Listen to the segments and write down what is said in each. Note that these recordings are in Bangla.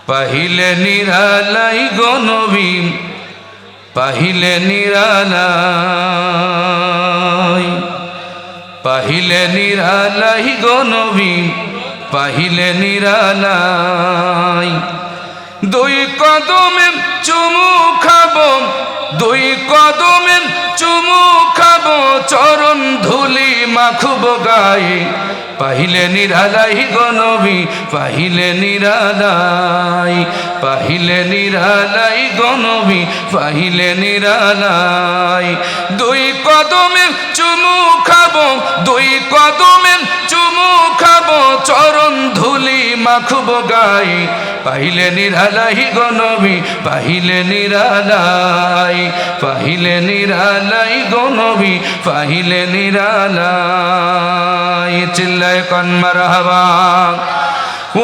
পাহিলে নিরালাই গো নবী, পাহিলে নিরালাই, পাহিলে নিরালাই গো নবী, পাহিলে নিরালাই। দুই কদমে চুমু খাবো, দুই কদমে চুমু খাবো, চরণ ধুলি মাখব গায়ে, পাহিলে নিরালাই গো নবী, পাহিলে নিরালাই, পাহিলে নিরালাই গো নবী, পাহিলে নিরালাই। দুই কদমে চুমু খাবো, দুই কদমে চুমু খাবো, চরণ ধুলি মাখব গায়ে, পাহিলে নিরালাই গো নবী, পাহিলে নিরালাই, পাহিলে নিরালাই গো নবী, পাহিলে নিরালাই। চিল্লায় কোন মারহাবা।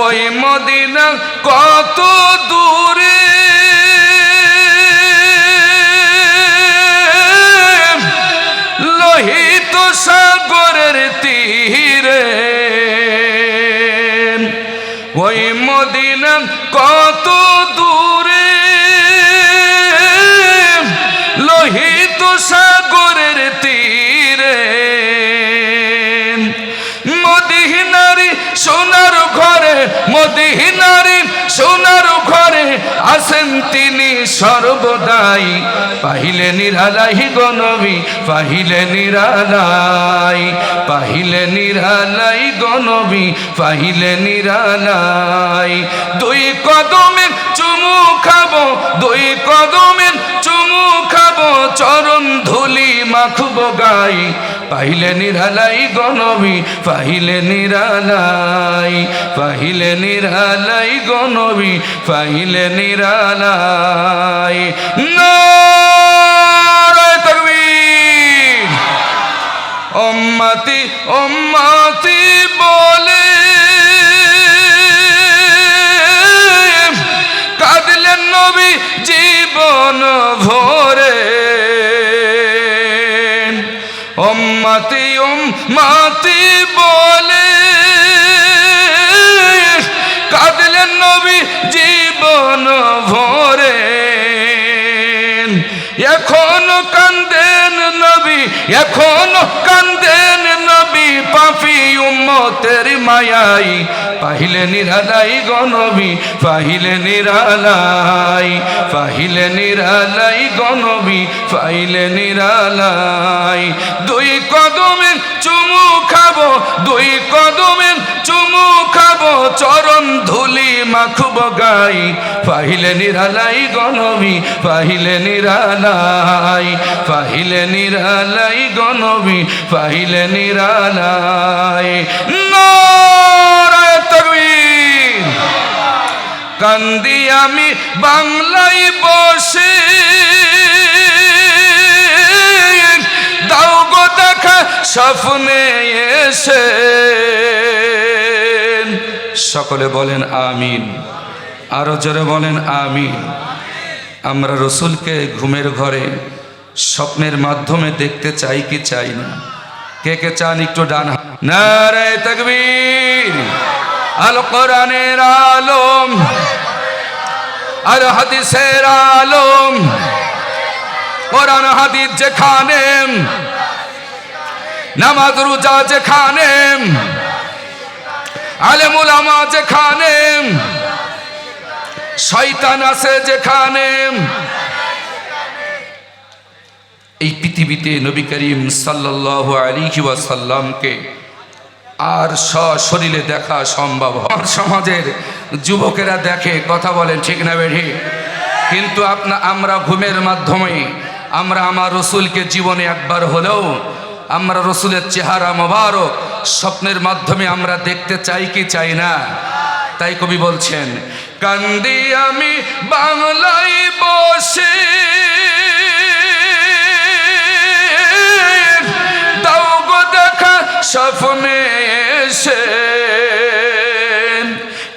ওই মদিনা কত দূরে, লোহিত সাগরের তীরে, ওই মদিনা কত দূরে, লোহিত সাগরের তীরে, মদিনারি সোনার ঘরে, মদিনারি সোনার ঘরে আছেন তিনি সর্বদাই, পাহিলে নিরালাই গো নবী, পাহিলে নিরালাই, পাহিলে নিরালাই গো নবী, পাহিলে নিরালাই। দুই কদমে চুমু খাবো, দুই কদমে চুমু খাবো, চরণ ধুলি মাখব গায়ে, পাহিলে নিরালাই গো নবী, পাহিলে নিরালাই, পাহিলে নিরালাই গো নবী, পাহিলে নিরালাই। নারে তাকবীর। উম্মতি উম্মতি বলে কাঁদলেন নবী জীবন ভরে, উম্মতি উম্মতি বলে কাঁদলেন নবী জীবন ভরে, এখনো কান্দেন নবী, এখনো কান্দেন নবী, পাপী উম্মতের মায়াই, পাহিলে নিরালাই গো নবী, পাহিলে নিরালাই, পাহিলে নিরালাই গো নবী, পাহিলে নিরালাই। দুই কদমে চুমু খাবো, দুই কদমে চুমু খাবো, চরণ ধুলি মাখব গায়ে, পাহিলে নিরালাই গো নবী, পাহিলে নিরালাই, পাহিলে নিরালাই গো নবী, পাহিলে নিরালাই। নারে তাকবীর। কান্দি আমি বাংলায় বসে, দাও গো দেখা স্বপ্নে এসে, সকলে বলেন আমিন, আরো জোরে বলেন আমিন। আমরা রসুলকে ঘুমের ঘরে স্বপ্নের মাধ্যমে দেখতে চাই কি চাই না? কে কে চান একটু ডান হাত। নারে তাকবীর। আল কোরআনের আলম আর হাদিসের আলম, কোরআন হাদিস যেখানে, নামাজ রোজা যেখানে, আলেম উলামা যেখানে, শয়তান আছে যেখানে, এই পৃথিবীতে নবী করিম সাল্লাল্লাহু আলাইহি ওয়াসাল্লামকে আর সশরীরে দেখা সম্ভব হয়। আমার সমাজের যুবকেরা দেখে, কথা বলেন ঠিক না বেঠি? কিন্তু আমরা ঘুমের মাধ্যমে আমরা আমার রসুলকে জীবনে একবার হলেও আমরা রসুলের চেহারা মোবারক স্বপ্নের মাধ্যমে আমরা দেখতে চাই কি চাই না? তাই কবি বলছেন, কান্দি আমি বাংলায় বসে, দাও গো দেখা স্বপ্নে এসে,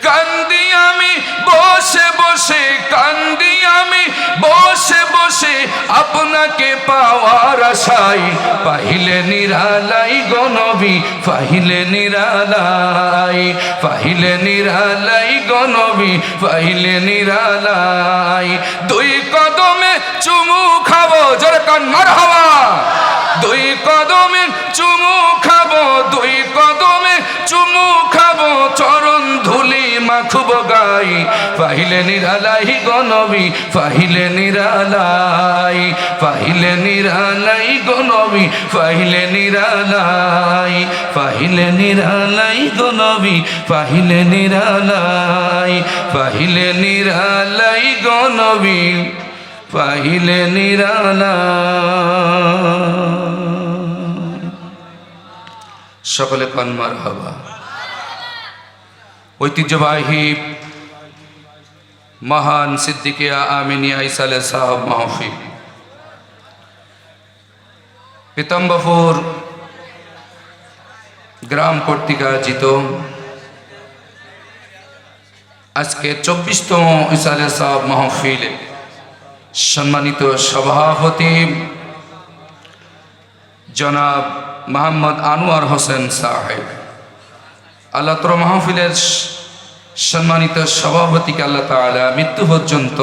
কান্দি আমি বসে বসে, কান্দি আমি বসে বসে, আপনাকে পাওয়ার বসাই পাহিলে নিরালাই গো নবী পাহিলে নিরালাই পাহিলে নিরালাই গো নবী পাহিলে নিরালাই দুই কদমে চুমু খাবো জোরে কান মারহাবা দুই কদমে চুমু খাবো দুই কদমে চুমু খাবো চরণ ধুলি মাখব গাই পাহিলে নিরালাই গো নবী পাহিলে নিরালাই পাহিলে নিরালাই গো নবী পাহিলে নিরালাই পাহিলে নিরালাই গো নবী পাহিলে নিরালাই পাহিলে নিরালাই গো নবী পাহিলে নিরালাই সকলে কান মারহাবা ঐতিহ্যবাহী মহান সিদ্দিকিয়া আমিনিয়া ইসালে সাহেব মাহফিল পীতাম্বরপুর গ্রাম কর্তৃক আয়োজিত আজকে 24তম ইসালে সাহেব মাহফিলে সম্মানিত সভাপতি জনাব মোহাম্মদ আনোয়ার হোসেন সাহেব আল্লাহ তোর মাহফিলের সম্মানিত সভাপতিকে আল্লাহ তাআলা মৃত্যু পর্যন্ত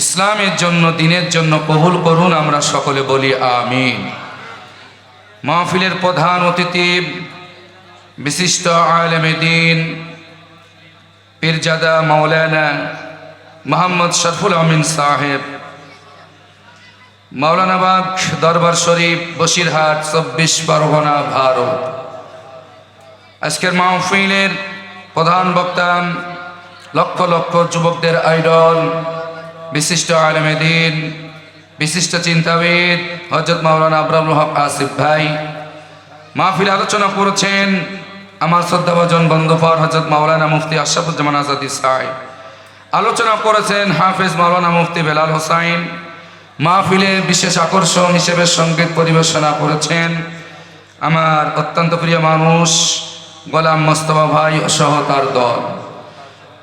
ইসলামের জন্য দিনের জন্য কবুল করুন আমরা সকলে বলি আমিন। মাহফিলের প্রধান অতিথি বিশিষ্ট আলেমে দ্বীন পীরজাদা মাওলানা মোহাম্মদ শরফুল আমিন সাহেব মাওলানাবাগ দরবার শরীফ বসিরহাট 24 পরগনা ভারত। আজকের মাহফিলের প্রধান বক্তা লক্ষ লক্ষ যুবকদের আইডল বিশিষ্ট আলেমে দ্বীন বিশিষ্ট চিন্তাবিদ হযরত মাওলানা আবরারুল হক আসিফ ভাই। মাহফিল আলোচনা করেছেন আমার শ্রদ্ধাভাজন বন্ধুবর হযরত মাওলানা মুফতি আশরাফুজ্জামান আজাদী সাহেব। আলোচনা করেছেন হাফেজ মাওলানা মুফতি বেলাল হোসাইন। মাহফিলে বিশেষ আকর্ষণ হিসেবে সঙ্গীত পরিবেশনা করেছেন আমার অত্যন্ত প্রিয় মানুষ গোলাম মোস্তফা ভাই সহ তার দল।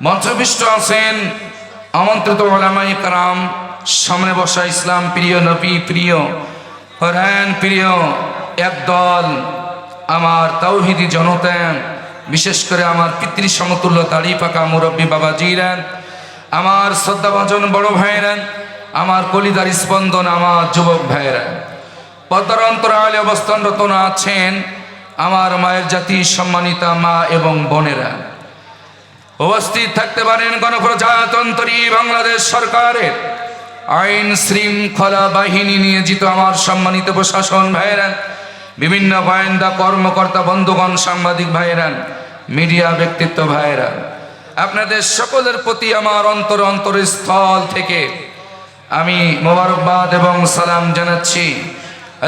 মঞ্চবিষ্ট আছেন আমন্ত্রিত উলামায়ে কেরাম, সামনে বসা ইসলাম প্রিয় নবী প্রিয় কোরআন প্রিয় একদল আমার তাওহীদি জনতা, বিশেষ করে আমার পিতৃ সমতুল্য দাড়ি পাকা মুরব্বী বাবাজিরা, আমার শ্রদ্ধাভাজন বড় ভাইরা, আমার কলিদার স্পন্দন আমার যুবক ভাইরা, পর্দার অন্তরালে অবস্থানরত আছেন আমার মায়ের জাতি সম্মানিতা মা এবং বোনেরা, উপস্থিত থাকতে পারেন গণপ্রজাতন্ত্রী বাংলাদেশ সরকারের আইন শৃঙ্খলা বাহিনী নিয়োজিত আমার সম্মানিত প্রশাসন ভাইরা, বিভিন্ন গোয়েন্দা কর্মকর্তা বন্ধুগণ, সাংবাদিক ভাইরা, মিডিয়া ব্যক্তিত্ব ভাইরা, আপনাদের সকলের প্রতি আমার অন্তরস্থল থেকে আমি মোবারকবাদ এবং সালাম জানাচ্ছি।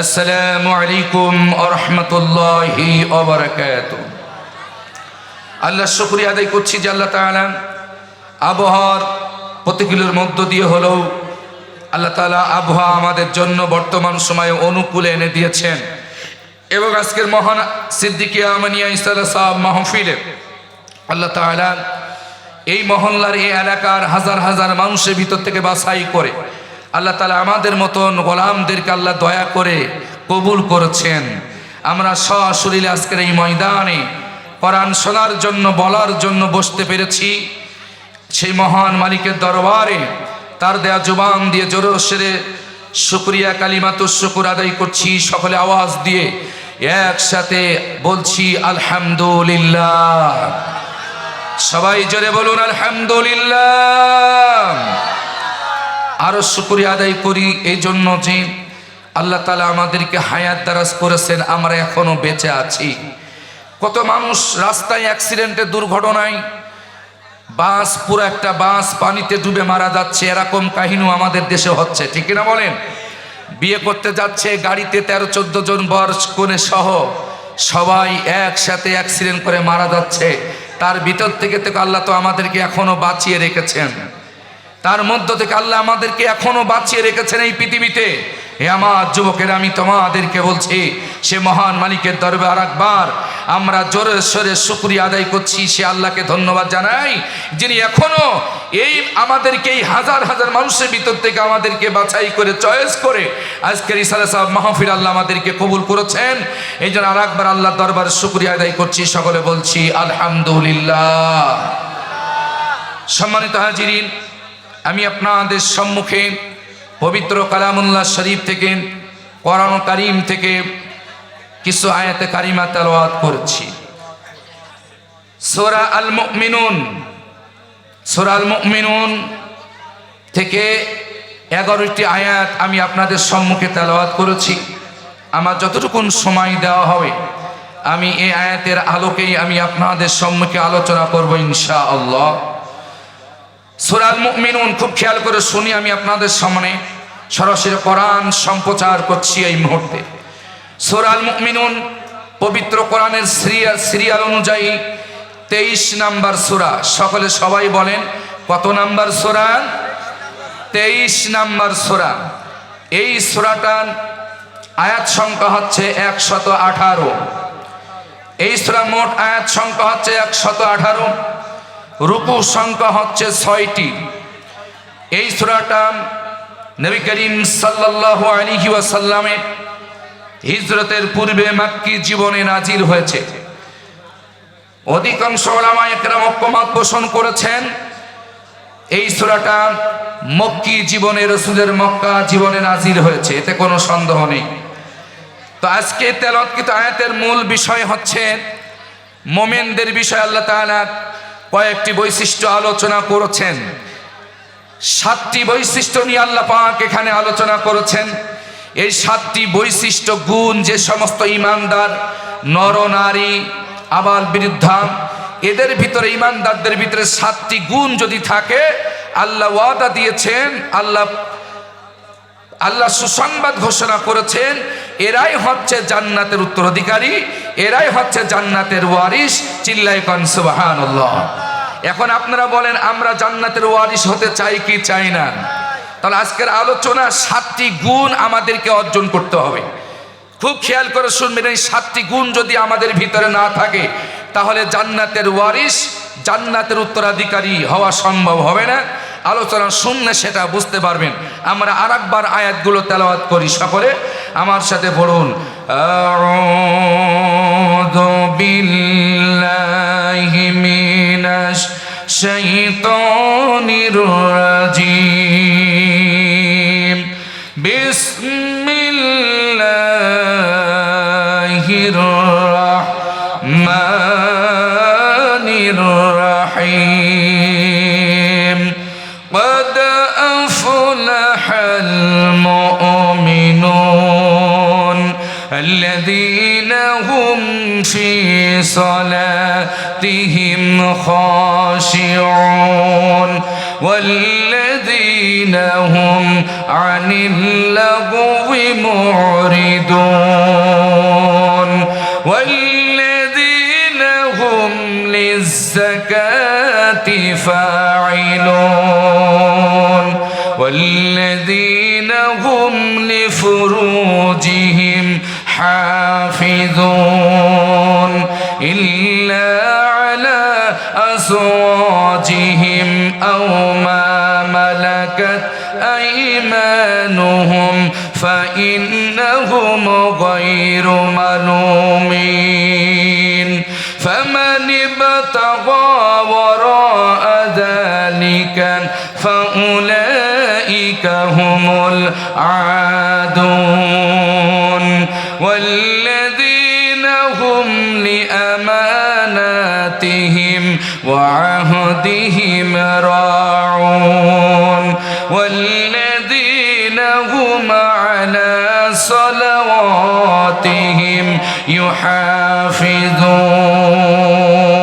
আসসালামু আলাইকুম ওয়া রাহমাতুল্লাহি ওয়া বারাকাতুহু। আল্লাহর শুকরিয়া আদায় করছি যে আল্লাহ তাআলা আবহাওয়ার প্রতিকূলের মধ্য দিয়ে হলেও আল্লাহ তাআলা আবহাওয়া আমাদের জন্য বর্তমান সময়ে অনুকূলে এনে দিয়েছেন এবং আজকের মহান সিদ্দিকিয়া আমিনিয়া ইসালে সাহেব মাহফিলে আল্লাহ তাআলা এই মহল্লার এই এলাকার হাজার হাজার মানুষের ভিতর থেকে বাছাই করে আল্লাহ তাআলা আমাদের মতন গোলামদেরকে আল্লাহ দয়া করে কবুল করেছেন। আমরা সশরীরে আজকের এই ময়দানে কোরআন শোনার জন্য বলার জন্য বসতে পেরেছি। সেই মহান মালিকের দরবারে তার দেয়া জবান দিয়ে জোরে সেরে শুকরিয়া কালিমাতুশ শুকর আদায় করছি। সকলে আওয়াজ দিয়ে একসাথে বলছি আলহামদুলিল্লাহ। সবাই জোরে বলুন আলহামদুলিল্লাহ। আরো শুকরিয়া আদায় করি এই জন্য যে আল্লাহ তাআলা আমাদেরকে হায়াত দারাজ করেছেন, আমরা এখনো বেঁচে আছি। কত মানুষ রাস্তায় অ্যাক্সিডেন্টে দুর্ঘটনায় বাস, পুরো একটা বাস পানিতে ডুবে মারা যাচ্ছে, এরকম কাহিনীও আমাদের দেশে হচ্ছে, ঠিক না বলেন? বিয়ে করতে যাচ্ছে গাড়িতে 13-14 জন বর কনে সহ সবাই একসাথে অ্যাক্সিডেন্ট করে মারা যাচ্ছে। তার ভিতর থেকে আল্লাহ তো আমাদেরকে এখনো বাঁচিয়ে রেখেছেন, তার মধ্য থেকে আল্লাহ আমাদেরকে এখনো বাঁচিয়ে রেখেছেন এই পৃথিবীতে। হে আমার যুবকেরা, আমি তোমাদেরকে বলছি সে মহান মালিকের দরবারে আরেকবার আমরা জোরে সোরে শুকরিয়া আদায় করছি, সে আল্লাহকে ধন্যবাদ জানাই যিনি এখনো এই আমাদেরকে এই হাজার হাজার মানুষের ভিতর থেকে আমাদেরকে বাছাই করে চয়েস করে আজকের ইসালে সাহেব মাহফিল আল্লাহ আমাদেরকে কবুল করেছেন। এই জন্য আর একবার আল্লাহ দরবারে শুকরিয়া আদায় করছি, সকলে বলছি আলহামদুলিল্লাহ। সম্মানিত হাজিরিন, আমি আপনাদের সম্মুখে পবিত্র কালামুল্লাহ শরীফ থেকে, কোরআন কারীম থেকে কিছু আয়াতে কারিমা তেলাওয়াত করছি। সূরা আল মুমিনুন, সূরা আল মুমিনুন থেকে 11টি আয়াত আমি আপনাদের সম্মুখে তেলাওয়াত করেছি। আমার যতটুকু সময় দেওয়া হবে আমি এই আয়াতের আলোকেই আমি আপনাদের সম্মুখে আলোচনা করব ইনশাআল্লাহ। সূরা আল মুমিনুন খুব খেয়াল করে শুনি, আমি আপনাদের সামনে সরাসরি কোরআন সম্প্রচার করছি এই মুহূর্তে। সূরা আল মুমিনুন পবিত্র কোরআনের সিরিয়াল অনুযায়ী 23 নাম্বার সূরা। সকলে সবাই বলেন কত নাম্বার সূরা? 23 নাম্বার সূরা। এই সূরাটার আয়াত সংখ্যা হচ্ছে 118। এই সূরা মোট আয়াত সংখ্যা হচ্ছে 118, রুকু সংখ্যা হচ্ছে 6টি। এই সূরাটা নবী করিম সাল্লাল্লাহু আলাইহি ওয়াসাল্লামের হিজরতের পূর্বে মাক্কি জীবনে নাজিল হয়েছে। অধিকাংশ উলামায়ে কেরাম ঐক্যমত পোষণ করেছেন এই সূরাটা মক্কি জীবনে, রাসূলের মক্কা জীবনে নাজিল হয়েছে, এতে কোনো সন্দেহ নেই। তো আজকে তেলাওয়াতকৃত আয়াতের মূল বিষয় হচ্ছে মুমিনদের বিষয়। আল্লাহ তাআলা কয়েকটি বৈশিষ্ট্য আলোচনা করেছেন। 7টি বৈশিষ্ট্য নিয়ে আল্লাহ পাক এখানে আলোচনা করেছেন। এই 7টি বৈশিষ্ট্য গুণ যে সমস্ত ঈমানদার নর নারী আবাল বৃদ্ধা এদের ভিতরে, ঈমানদারদের ভিতরে 7টি গুণ যদি থাকে, আল্লাহ ওয়াদা দিয়েছেন, আল্লাহ সুসংবাদ ঘোষণা করেছেন, এরাই হচ্ছে জান্নাতের উত্তরাধিকারী, এরাই হচ্ছে জান্নাতের ওয়ারিস। চিল্লায়ে কোন সুবহানাল্লাহ। এখন আপনারা বলেন আমরা জান্নাতের ওয়ারিস হতে চাই কি চাই না? তাহলে আজকের আলোচনা 7টি গুণ আমাদেরকে অর্জন করতে হবে। খুব খেয়াল করে শুনবেন, এই 7টি গুণ যদি আমাদের ভিতরে না থাকে তাহলে জান্নাতের ওয়ারিস, জান্নাতের উত্তরাধিকারী হওয়া সম্ভব হবে না। আলোচনা শুনলে সেটা বুঝতে পারবেন। আমরা আরেকবার আয়াতগুলো তেলাওয়াত করি, সকলে আমার সাথে পড়ুন। আউযু বিল্লাহি মিনাশ শাইতানির রাজিম। বিসমিল্লাহির রাহমানির রাহিম। قد أفلح المؤمنون الذين هم في صلاتهم خاشعون والذين هم عن اللغو معرضون والذين هم للزكاة فاعلون والذين هم لفروجهم حافظون إلا على أزواجهم أو ما ملكت أيمانهم فإنهم غير ملومين فمن ابتغى وراء ذلك فأولئك هم العادون والذين هم لأماناتهم وعهدهم راعون والذين هم على صلواتهم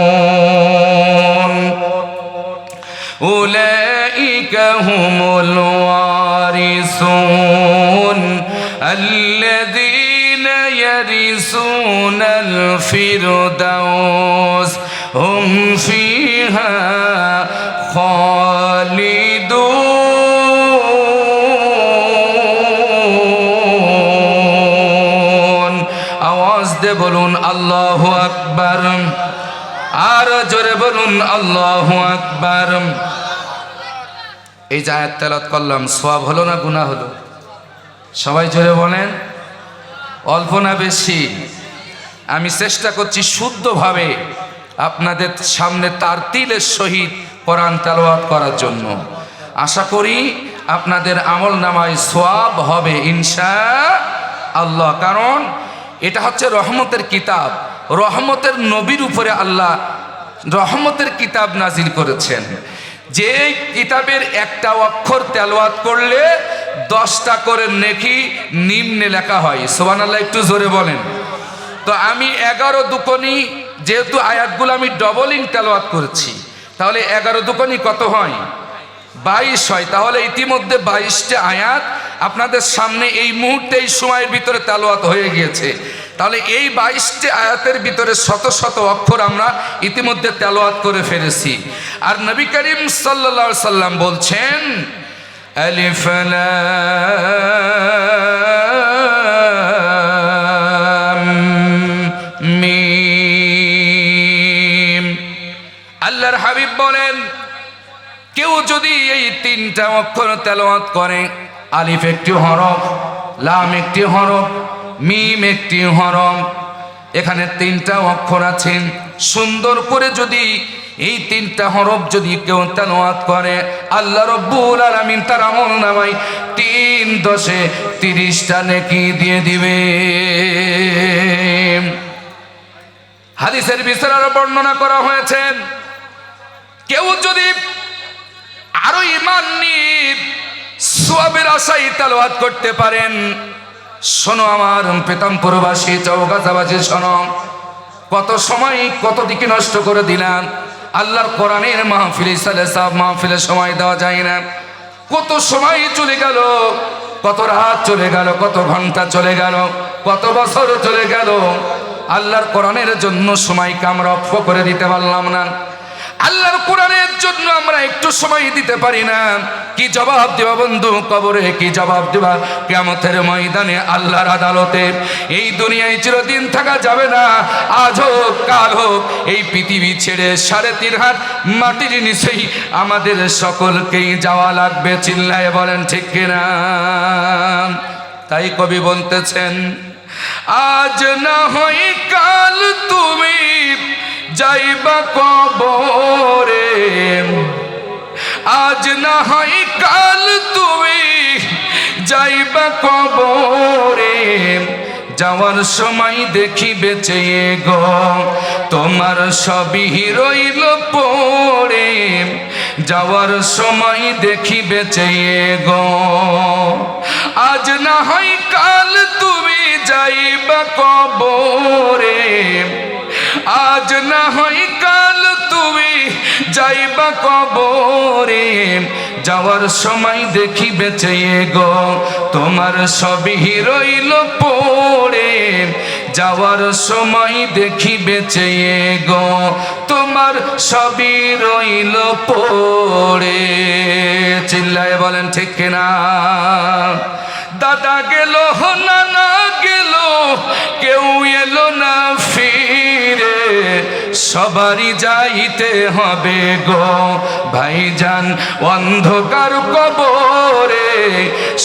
يحافظون أولئك هم الوارثون الذين يرثون الفردوس هم فيها خالدون আওয়াজ দে বলুন আল্লাহু আকবার। আকবার। আর জোরে বলুন আল্লাহু আকবার। এই যে আয়াত তেলাওয়াত করলাম, সওয়াব হলো না গুনাহ হলো? সবাই জোরে বলেন। অল্প না বেশি? আমি চেষ্টা করছি শুদ্ধভাবে আপনাদের সামনে তারতিলের সহিত কোরআন তেলাওয়াত করার জন্য। আশা করি আপনাদের আমল নামায় সওয়াব হবে ইনশাআল্লাহ। কারণ এটা হচ্ছে রহমতের কিতাব, রহমতের নবীর উপরে আল্লাহ রহমতের কিতাব নাজিল করেছেন। যে কিতাবের একটা অক্ষর তেলাওয়াত করলে 10টা করে নেকি নিম্নে লেখা হয়। সুবহানাল্লাহ, একটু জোরে বলেন। তো আমি 11 দুকোনি, যেহেতু আয়াতগুলো আমি ডবলিং তেলাওয়াত করেছি, তাহলে 11 দুকোনি কত হয়? 22 হয়। তাহলে ইতিমধ্যে 22টা আয়াত আপনাদের সামনে এই মুহূর্তে এই সময়ের ভিতরে তেলাওয়াত হয়ে গিয়েছে। তাহলে এই 22টি আয়াতের ভিতরে শত শত অক্ষর আমরা ইতিমধ্যে তেলাওয়াত করে ফেলেছি। আর নবী করিম সাল্লাল্লাহু আলাইহি সাল্লাম বলছেন, আলিফ লাম মিম। আল্লাহর হাবিব বলেন, কেউ যদি এই 3টা অক্ষর তেলাওয়াত করে, আলিফ একটি হরফ, লাম একটি হরফ, মিম একটি হরফ, এখানে 3টা অক্ষর আছেন, সুন্দর করে যদি এই 3টা হরফ যদি কেউ তেলাওয়াত করে, আল্লাহ রাব্বুল আলামিন তার আমলনামায় 3 10 30টা নেকি দিয়ে দিবে। হাদিসের বিস্তারে বর্ণনা করা হয়েছে, কেউ যদি আরো ঈমান নিয়ে সওয়াবের আশায় তেলাওয়াত করতে পারেন, শোনো আমার পেতামপুরবাসী, চৌগাছাবাসী, শোনো, কত সময় কত দিকে নষ্ট করে দিলাম। আল্লাহর কোরআনের মাহফিলে সালেসাব মাহফিলে সময় দেওয়া যায় না। কত সময় চলে গেল, কত রাত চলে গেল, কত ঘন্টা চলে গেল, কত বছর চলে গেল, আল্লাহর কোরআনের জন্য সময়কে আমরা অক্ষ করে দিতে পারলাম না। আল্লাহর কোরআনের জন্য আমরা একটু সময় দিতে পারি না। কি জবাব দেবা বন্ধু কবরে? কি জবাব দেবা কিয়ামতের ময়দানে, আল্লাহর আদালতে? এই দুনিয়ায় চিরদিন থাকা যাবে না। আজ হোক কাল হোক এই পৃথিবী ছেড়ে 3.5 হাত মাটির নিচেই আমাদের সকলকেই যাওয়া লাগবে। চিল্লায় বলেন ঠিক কিনা? তাই কবি বলতেছেন, আজ না হয় কাল তুমি যাইবা কবরে, আজ না হয় কাল তুমি যাইবা কবরে, যাওয়ার সময় দেখিবে চেয়ে গো তোমার সবই রইল পড়ে, যাওয়ার সময় দেখিবে চেয়ে গো। আজ না হয় কাল তুমি যাইবা কবরে, আজ না হয় কাল তুমি যাইবা কবরে, যাওয়ার সময় দেখিবে চেয়ে গো তোমার সবই রইল পড়ে, যাওয়ার সময় দেখিবে চেয়ে গো তোমার সবই রইল পড়ে। চিল্লায় বলেন ঠিক কিনা? দাদা গেল, নানা গেল, কেউ এলো না ফিরে, সবারই যাইতে হবে গো ভাইজান অন্ধকার কবরে,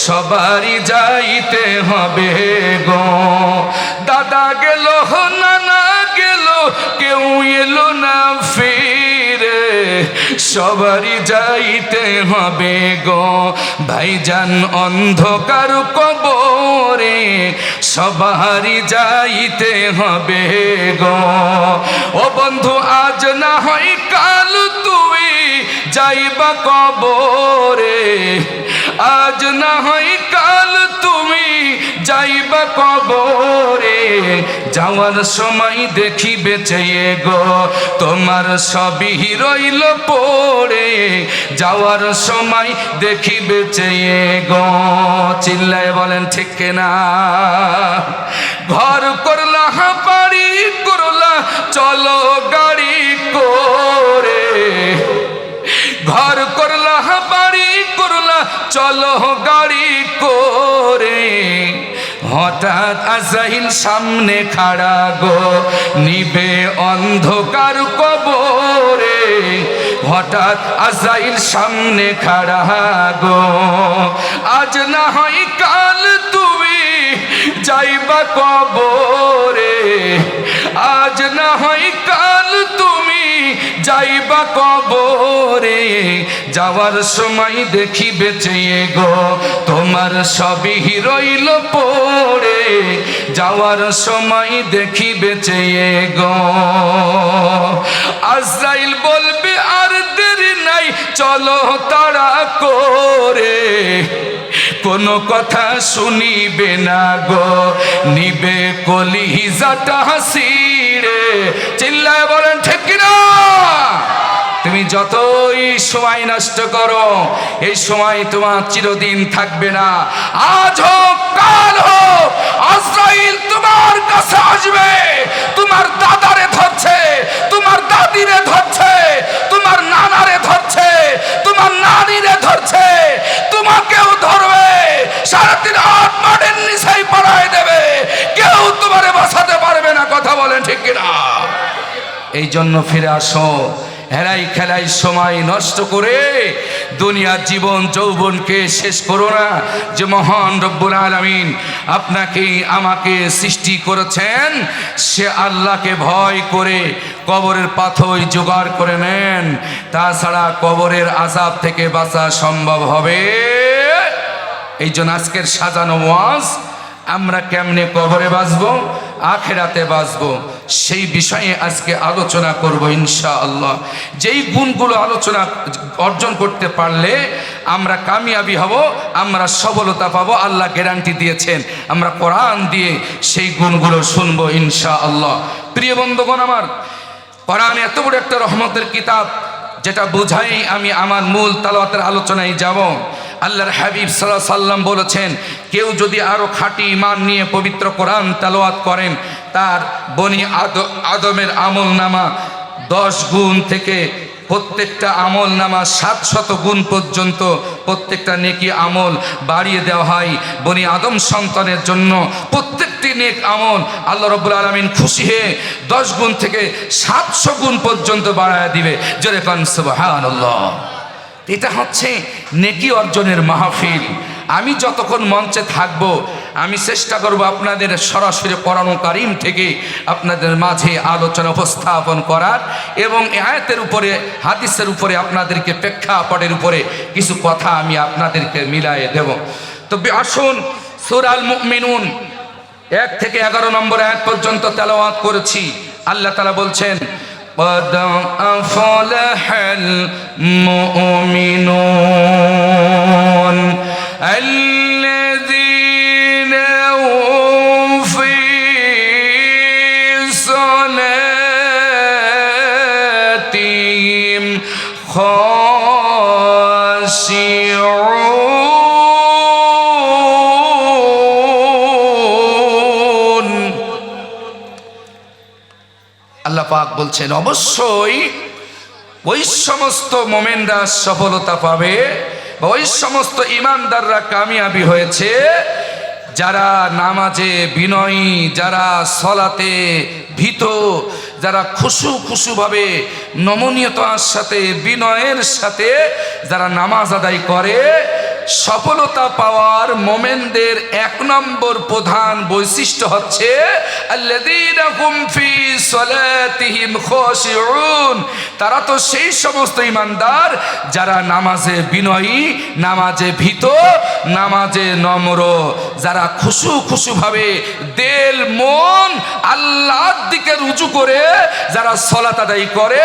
সবারই যাইতে হবে গো। দাদা গেল, নানা গেল, কেউ এলো না ফিরে, সবারই যাইতে হবে গো ভাইজান অন্ধকার কবরে, সবারই যাইতে হবে গো। ও বন্ধু, আজ না হয় কাল তুমি যাইবা কবরে, আজ না হয় কাল তুমি যাইবা কবরে, যাওয়ার সময় দেখিবে চেয়ে গো তোমার সবই রইল পড়ে, যাওয়ার সময় দেখিবে চেয়ে গো। চিল্লায় বলেন ঠিক কিনা? ঘর করলা, বাড়ি করলা, চলো গাড়ি করে, ঘর করলা, বাড়ি করলা, চলো গাড়ি করে, হঠাৎ আজরাইল সামনে খাড়া গো, নিবে অন্ধকার কবরে। হঠাৎ আজরাইল সামনে খাড়া গো, আজ না হয় কাল তুমি যাইবা কবরে। আজ না হয় কাল তুমি যাইবা কবরে। যাওয়ার সময় দেখি বেঁচে গো, তোমার সবই রইল পড়ে। যাওয়ার সময় দেখি বেঁচে গো। আজরাইল বলবে আর দেরি নাই, চলো তাড়া করে। কোনো কথা শুনিবে না গো, নিবে কলিজাটা হাসিরে। চিল্লায় বলেন ঠিক কিনা? তুমি যতই সময় নষ্ট করো, এই সময় তোমার চিরদিন থাকবে না। আজ হোক কাল হোক, আজরাইল তোমার কাছে আসবে। তোমার দাদারে ধরছে, তোমার দাদিরে ধরছে, তোমার নানারে ধরছে, তোমার নানিরে ধরছে, তোমাকেও ধরবে। 3.5 হাত মাটির নিচেই পড়ায় দেবে, কেউ তোমারে বাঁচাতে পারবে না। কথা বলেন ঠিক কিনা? এই জন্য ফিরে আসো, হেলাই খেলাই সময় নষ্ট করে দুনিয়ার জীবন যৌবনকে শেষ করো না। যে মহান রব্বুল আলামিন আপনাকে আমাকে সৃষ্টি করেছেন, সে আল্লাহকে ভয় করে কবরের পাথর জোগাড় করে নেন, তাছাড়া কবরের আযাব থেকে বাঁচা সম্ভব হবে। এই জন্য আজকের সাজানো ওয়াজ, আমরা কেমনে কবরে বাঁচবো, আখেরাতে বাঁচবো, সেই বিষয়ে আজকে আলোচনা করব ইনশাআল্লাহ। যেই গুণগুলো আলোচনা অর্জন করতে পারলে আমরা কামিয়াবি হব, আমরা সফলতা পাবো, আল্লাহ গ্যারান্টি দিয়েছেন। আমরা কোরআন দিয়ে সেই গুণগুলো শুনবো ইনশাআল্লাহ। প্রিয় বন্ধুগণ আমার, কোরআন এত বড় একটা রহমতের কিতাব, যেটা বোঝাই আমি আমার মূল তালাওয়াতের আলোচনায় যাব। আল্লাহর হাবিব সাল্লাল্লাহু আলাইহি সাল্লাম বলেছেন, কেউ যদি আরো খাঁটি ঈমান নিয়ে পবিত্র কোরআন তেলাওয়াত করেন, তার বনি আদমের আমল নামা 10 গুণ থেকে প্রত্যেকটা আমল নামা 700 গুণ পর্যন্ত প্রত্যেকটা নেকি আমল বাড়িয়ে দেওয়া হয়। বনি আদম সন্তানের জন্য প্রত্যেকটি নেক আমল আল্লাহ রাব্বুল আলামিন খুশি হয়ে 10 গুণ থেকে 700 গুণ পর্যন্ত বাড়ায় দিবে। জোরে কান সুবহানাল্লাহ। এটা হচ্ছে নেকি অর্জনের মাহফিল। আমি যতক্ষণ মঞ্চে থাকব, আমি চেষ্টা করব আপনাদের সরাসরি কোরআন কারীম থেকে আপনাদের মাঝে আলোচনা উপস্থাপন করার, এবং আয়াতের উপরে হাদিসের উপরে আপনাদেরকে প্রেক্ষাপটের উপরে কিছু কথা আমি আপনাদেরকে মিলায়ে দেব। তো আসুন, সূরা আল মুমিনুন 1 থেকে 11 নম্বর আয়াত পর্যন্ত তেলাওয়াত করেছি। আল্লাহ তাআলা বলছেন, قد أفلح المؤمنون الذين هم في صلاتهم خاشعون। আল্লাহ পাক বলছেন, অবশ্যই ওই সমস্ত মোমেনরা সফলতা পাবে, বা ওই সমস্ত ইমানদাররা কামিয়াবি হয়েছে, যারা নামাজে বিনয়ী, যারা সলাতে ভীত, যারা খুশুভাবে নমনীয়তার সাথে বিনয়ের সাথে যারা নামাজ আদায় করে। সফলতা পাওয়ার মোমেনদের 1 নম্বর প্রধান বৈশিষ্ট্য হচ্ছে আল্লাযীনা হুম ফি সলাতিহিম খাশিউন। তারা তো সেই সমস্ত ঈমানদার যারা নামাজে বিনয়ী, নামাজে ভীত, নামাজে নম্র, যারা খুশুভাবে দিল মন আল্লাহর দিকে রুজু করে যারা সালাত আদায় করে,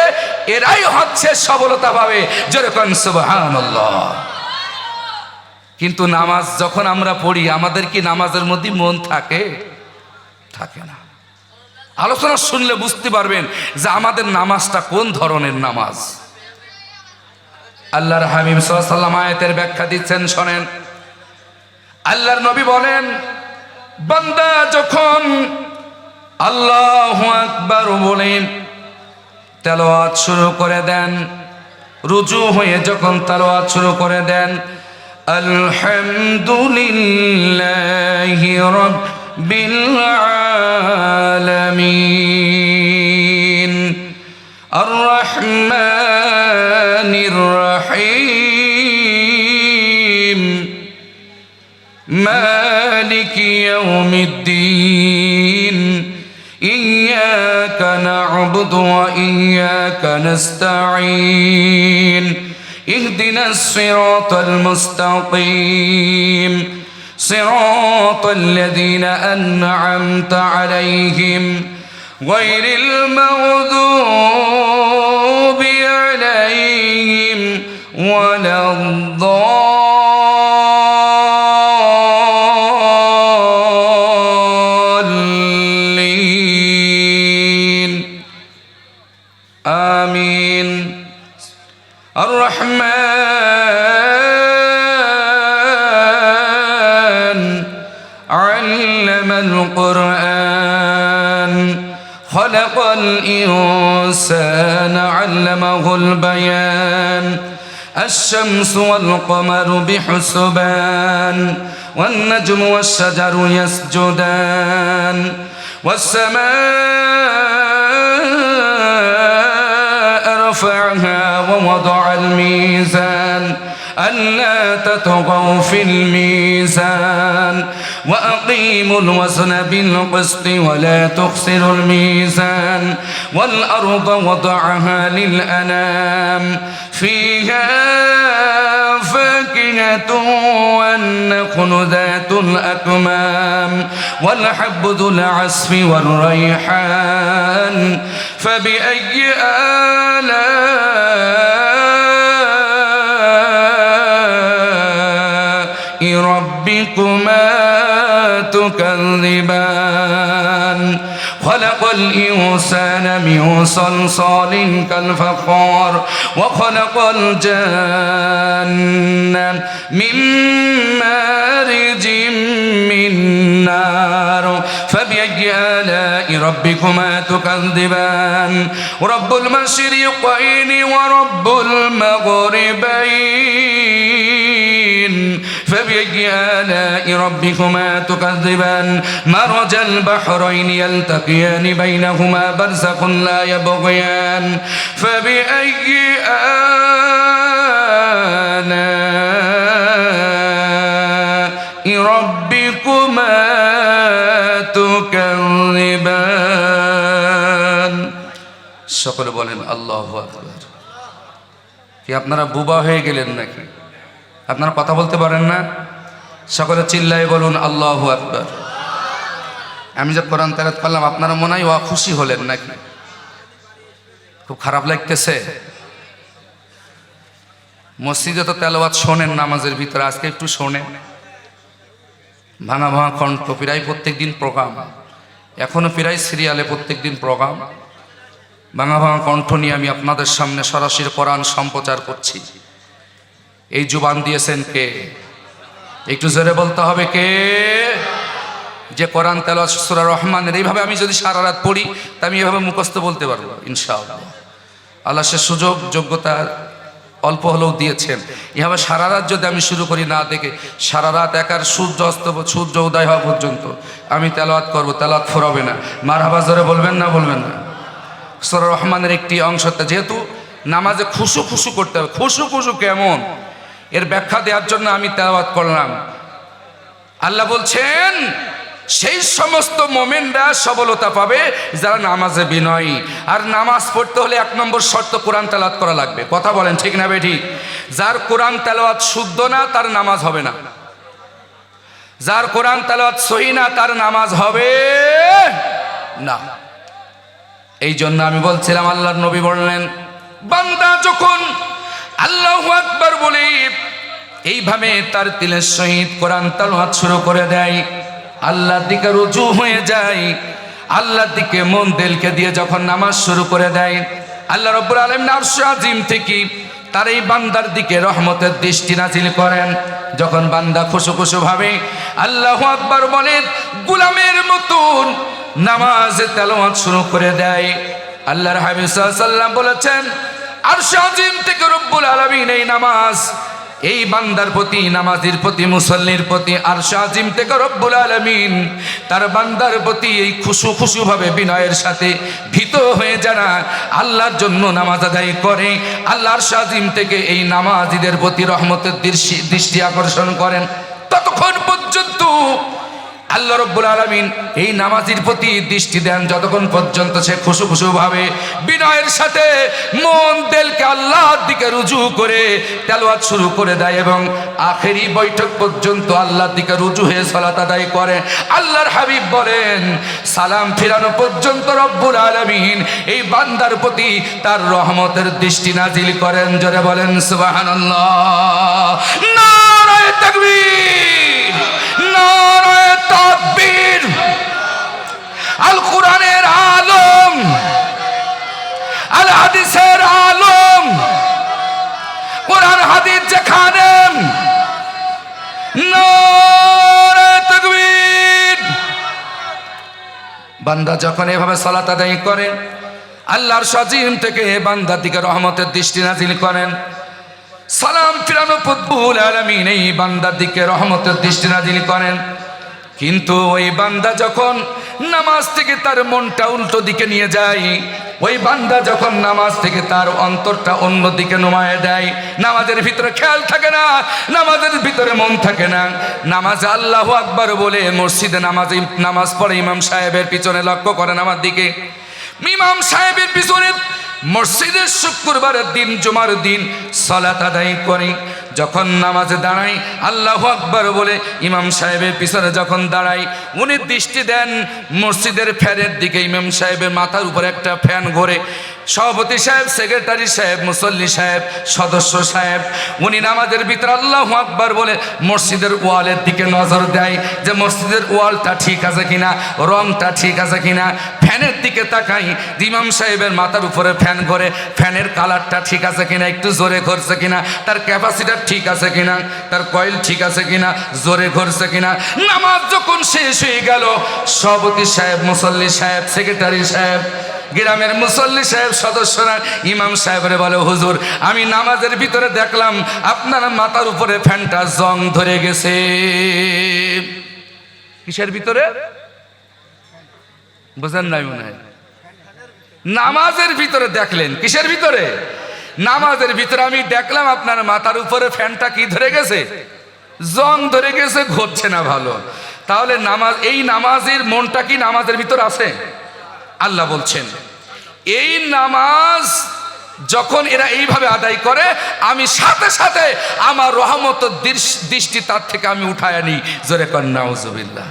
এরাই হচ্ছে সফলতা পাবে। জোরে কোন সুবহানাল্লাহ। কিন্তু নামাজ যখন আমরা পড়ি, আমাদের কি নামাজের মধ্যে মন থাকে? থাকে না। আলোচনা শুনলে বুঝতে পারবেন যে আমাদের নামাজটা কোন ধরনের নামাজ। আল্লাহর হাবিব সাল্লাল্লাহু আলাইহি ওয়াসাল্লাম আয়াতের ব্যাখ্যা দিচ্ছেন, শোনেন। আল্লাহর নবী বলেন, বান্দা যখন আল্লাহু আকবার বলেন তেলাওয়াত শুরু করে দেন, রুজু হয়ে যখন তেলাওয়াত শুরু করে দেন, আলহামদুলিল্লাহি রাব্বিল بالعالمين الرحمن الرحيم مالك يوم الدين إياك نعبد وإياك نستعين اهدنا الصراط المستقيم صراط الذين أنعمت عليهم غير المغضوب عليهم ولا الضالين آمين الرحمن علم القرآن خلق الإنسان علمه البيان الشمس والقمر بحسبان والنجم والشجر يسجدان والسماء رفعها ووضع الميزان ألا تطغوا في الميزان وأقيموا الوزن بالقسط ولا تخسروا الميزان والأرض وضعها للأنام فيها فاكهة والنخل ذات الأكمام والحب ذو العصف والريحان فبأي آلاء ربكما تكذبان خلق الإنسان من صلصال كالفخار وخلق الجان من مارج من نار فبأي آلاء ربكما تكذبان رب المشرقين ورب المغربين فبأي آلاء ربكما تكذبان مرج البحرين يلتقيان بينهما برزخ لا يبغيان فبأي آلاء ربكما تكذبان সকলে বলেন আল্লাহু আকবার। কি আপনারা বুবা হয়ে গেলেন নাকি? আপনারা কথা বলতে পারেন না? সকলে চিল্লায় বলুন আল্লাহু আকবার। আমি যে কোরআন তেলাওয়াত করলাম আপনারা মনে হয় খুশি হলেন নাকি? খুব খারাপ লাগতেছে? মসজিদে তো তেলাওয়াত শোনেন নামাজের ভিতরে, আজকে একটু শোনেন। ভাঙা ভাঙা কণ্ঠ, প্রায় প্রত্যেক দিন প্রোগ্রাম, এখনো প্রায় সিরিয়ালে প্রত্যেক দিন প্রোগ্রাম। ভাঙা ভাঙা কণ্ঠ নিয়ে আমি আপনাদের সামনে সরাসরি কোরআন সম্প্রচার করছি। এই জুবান দিয়েছেন কে? একটু জোরে বলতে হবে কে? যে কোরআন তেলাওয়াত সূরা রহমানের এইভাবে আমি যদি সারা রাত পড়ি তা আমি এভাবে মুখস্থ বলতে পারবো ইনশাআল্লাহ। আল্লাহ সে সুযোগ যোগ্যতা অল্প হলেও দিয়েছেন। এভাবে সারা রাত যদি আমি শুরু করি না দেখে, সারা রাত একার সূর্য অস্ত সূর্য উদয় হওয়া পর্যন্ত আমি তেলাওয়াত করবো, তেলাওয়াত ফুরাবে না। মারহাবা জোরে বলবেন না? বলবেন না? সূরা রহমানের একটি অংশটা, যেহেতু নামাজে খুশু খুশু করতে হবে, খুশু খুশু কেমন এর ব্যাখ্যা দেওয়ার জন্য আমি তেলাওয়াত করলাম। আল্লাহ বলছেন সেই সমস্ত মোমেনরা সফলতা পাবে যারা নামাজে বিনয়ী। আর নামাজ পড়তে হলে 1 নম্বর শর্ত কোরআন তেলাওয়াত করা লাগবে। কথা বলেন ঠিক না বেঠিক? যার কোরআন তেলাওয়াত শুদ্ধ না তার নামাজ হবে না, যার কোরআন তেলাওয়াত সহি না তার নামাজ হবে না। এই জন্য আমি বলছিলাম, আল্লাহর নবী বললেন বান্দা যখন আল্লাহু আকবার বলে এইভাবে তার তিলের সহিত কোরআন তেলাওয়াত শুরু করে দেয়, আল্লাহর দিকে রুজু হয়ে যায়, আল্লাহর দিকে মন দিলকে দিয়ে যখন নামাজ শুরু করে দেয়, আল্লাহ রাব্বুল আলামিন আরশ আজিম থেকে তার এই বান্দার দিকে রহমতের দৃষ্টি নাজিল করেন। যখন বান্দা খুশু খুশু ভাবে আল্লাহু আকবার বলে গোলামের মতন নামাজ তেলাওয়াত শুরু করে দেয়, আল্লাহর হাবিব সাল্লাল্লাহু আলাইহি ওয়াসাল্লাম বলেছেন আরশ আজিম থেকে রব্বুল আলামিন এই নামাজ এই বান্দার প্রতি, নামাজির প্রতি, মুসল্লির প্রতি আরশ আজিম থেকে রব্বুল আলামিন তার বান্দার প্রতি এই খুশু ভাবে বিনয়ের সাথে ভীত হয়ে যারা আল্লাহর জন্য নামাজ আদায় করে, আল্লাহর আরশ আজিম থেকে এই নামাজিদের প্রতি রহমতের দৃষ্টি আকর্ষণ করেন। ততক্ষণ পর্যন্ত আল্লাহ রব্বুল আলামিন এই নামাজির প্রতি দৃষ্টি দেন যতক্ষণ পর্যন্ত সে খুশু ভাবে বিনয়ের সাথে মন দিলকে আল্লাহর দিকে রুজু করে তেলাওয়াত শুরু করে দেয় এবং আখেরি বৈঠক পর্যন্ত আল্লাহর দিকে রুজু হয়ে সালাত আদায় করে। আল্লাহর হাবিব বলেন, সালাম ফিরানো পর্যন্ত রব্বুল আলামিন এই বান্দার প্রতি তার রহমতের দৃষ্টি নাজিল করেন। জোরে বলেন সুবহানাল্লাহ, নারায়ে তাকবীর, নারায়ে তাকবীর। আল কোরআনের আলম, আল হাদিসের আলম, কোরআন হাদিস যেখানে, নারায়ে তাকবীর। বান্দা যখন এভাবে সালাত আদায় করে আল্লাহর আজিম থেকে বান্দার দিকে রহমতের দৃষ্টি নাজিল করেন। সালাম ফিরানো রব্বুল আলামিন এই বান্দার দিকে রহমতের দৃষ্টি নাজিল করেন। কিন্তু ওই বান্দা যখন নামাজ থেকে তার মনটা উল্টো দিকে নিয়ে যায়, ওই বান্দা যখন নামাজ থেকে তার অন্তরটা অন্য দিকে নুমায়ে দেয়, নামাজের ভিতরে খেয়াল থাকে না, নামাজের ভিতরে মন থাকে না, নামাজে আল্লাহু আকবার বলে মসজিদে নামাজ পড়ে ইমাম সাহেবের পিছনে লক্ষ্য করেন আমার দিকে, ইমাম সাহেবের পিছনে মসজিদের শুক্রবারের দিন, জুমার দিন সালাত আদায় করে যখন নামাজে দাঁড়াই আল্লাহু আকবার বলে ইমাম সাহেবের পিছনে যখন দাঁড়াই, উনি দৃষ্টি দেন মসজিদের ফ্যানের দিকে। ইমাম সাহেবের মাথার উপরে একটা ফ্যান ঘোরে, সভাপতি সাহেব, সেক্রেটারি সাহেব, মুসল্লি সাহেব, সদস্য সাহেব, উনি নামাজের ভিতরে আল্লাহু আকবার বলে মসজিদের ওয়ালের দিকে নজর দেয় যে মসজিদের ওয়ালটা ঠিক আছে কিনা, রংটা ঠিক আছে কিনা। ফ্যানের দিকে তাকাই, ইমাম সাহেবের মাথার উপরে ফ্যান ঘোরে, ফ্যানের কালারটা ঠিক আছে কিনা, একটু জোরে ঘুরছে কিনা, তার ক্যাপাসিটার ঠিক আছে কিনা, তার কয়েল ঠিক আছে কিনা, জোরে ঘুরছে কিনা। নামাজ যখন শেষ হয়ে গেল, সভাপতি সাহেব, মুসল্লি সাহেব, সেক্রেটারি সাহেব, গ্রামের মুসল্লি সাহেব, সদস্যরা ইমাম সাহেবরে বলে, হুজুর আমি নামাজের ভিতরে দেখলাম আপনার মাথার উপরে ফ্যানটা জং ধরে গেছে। কিসের ভিতরে বুঝেন নাই মনে হয়? নামাজের ভিতরে দেখলেন। কিসের ভিতরে? নামাজের ভিতরে আমি দেখলাম আপনার মাথার উপরে ফ্যানটা কি ধরে গেছে, জং ধরে গেছে, ঘুরছে না ভালো। তাহলে নামাজ, এই নামাজের মনটা কি নামাজের ভিতর আছে? আল্লাহ বলছেন এই নামাজ যখন এরা এইভাবে আদায় করে, আমি সাথে সাথে আমার রহমতের দৃষ্টি তার থেকে আমি উঠায় আনি। জোরে কর নাউজুবিল্লাহ।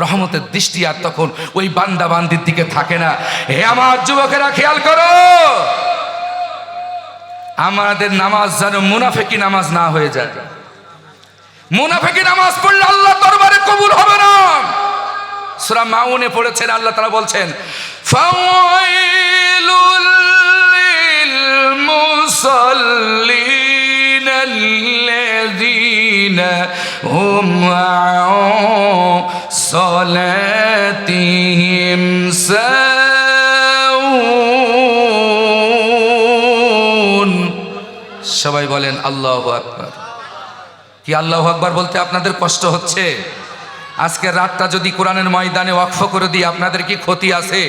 রহমতের দৃষ্টি আর তখন ওই বান্দা বান্দির দিকে থাকে না। হে আমার যুবকেরা, খেয়াল করো, আমাদের নামাজ যেন মুনাফিকি নামাজ না হয়ে যায়। মুনাফিকি নামাজ পড়লে আল্লাহ দরবারে কবুল হবে না। সূরা মাউনে পড়েছেন, আল্লাহ তাআলা বলছেন, ফাওয়াইলুল লিল মুসাল্লিন আল্লাযীনা হুম আন সালাতিহিম সাহুন। সবাই বলেন আল্লাহু আকবার। কি আল্লাহু আকবার বলতে আপনাদের কষ্ট হচ্ছে? আজকে রাতটা যদি কোরআনের ময়দানে ওয়াকফ করে দিই, আপনাদের কি ক্ষতি আছে?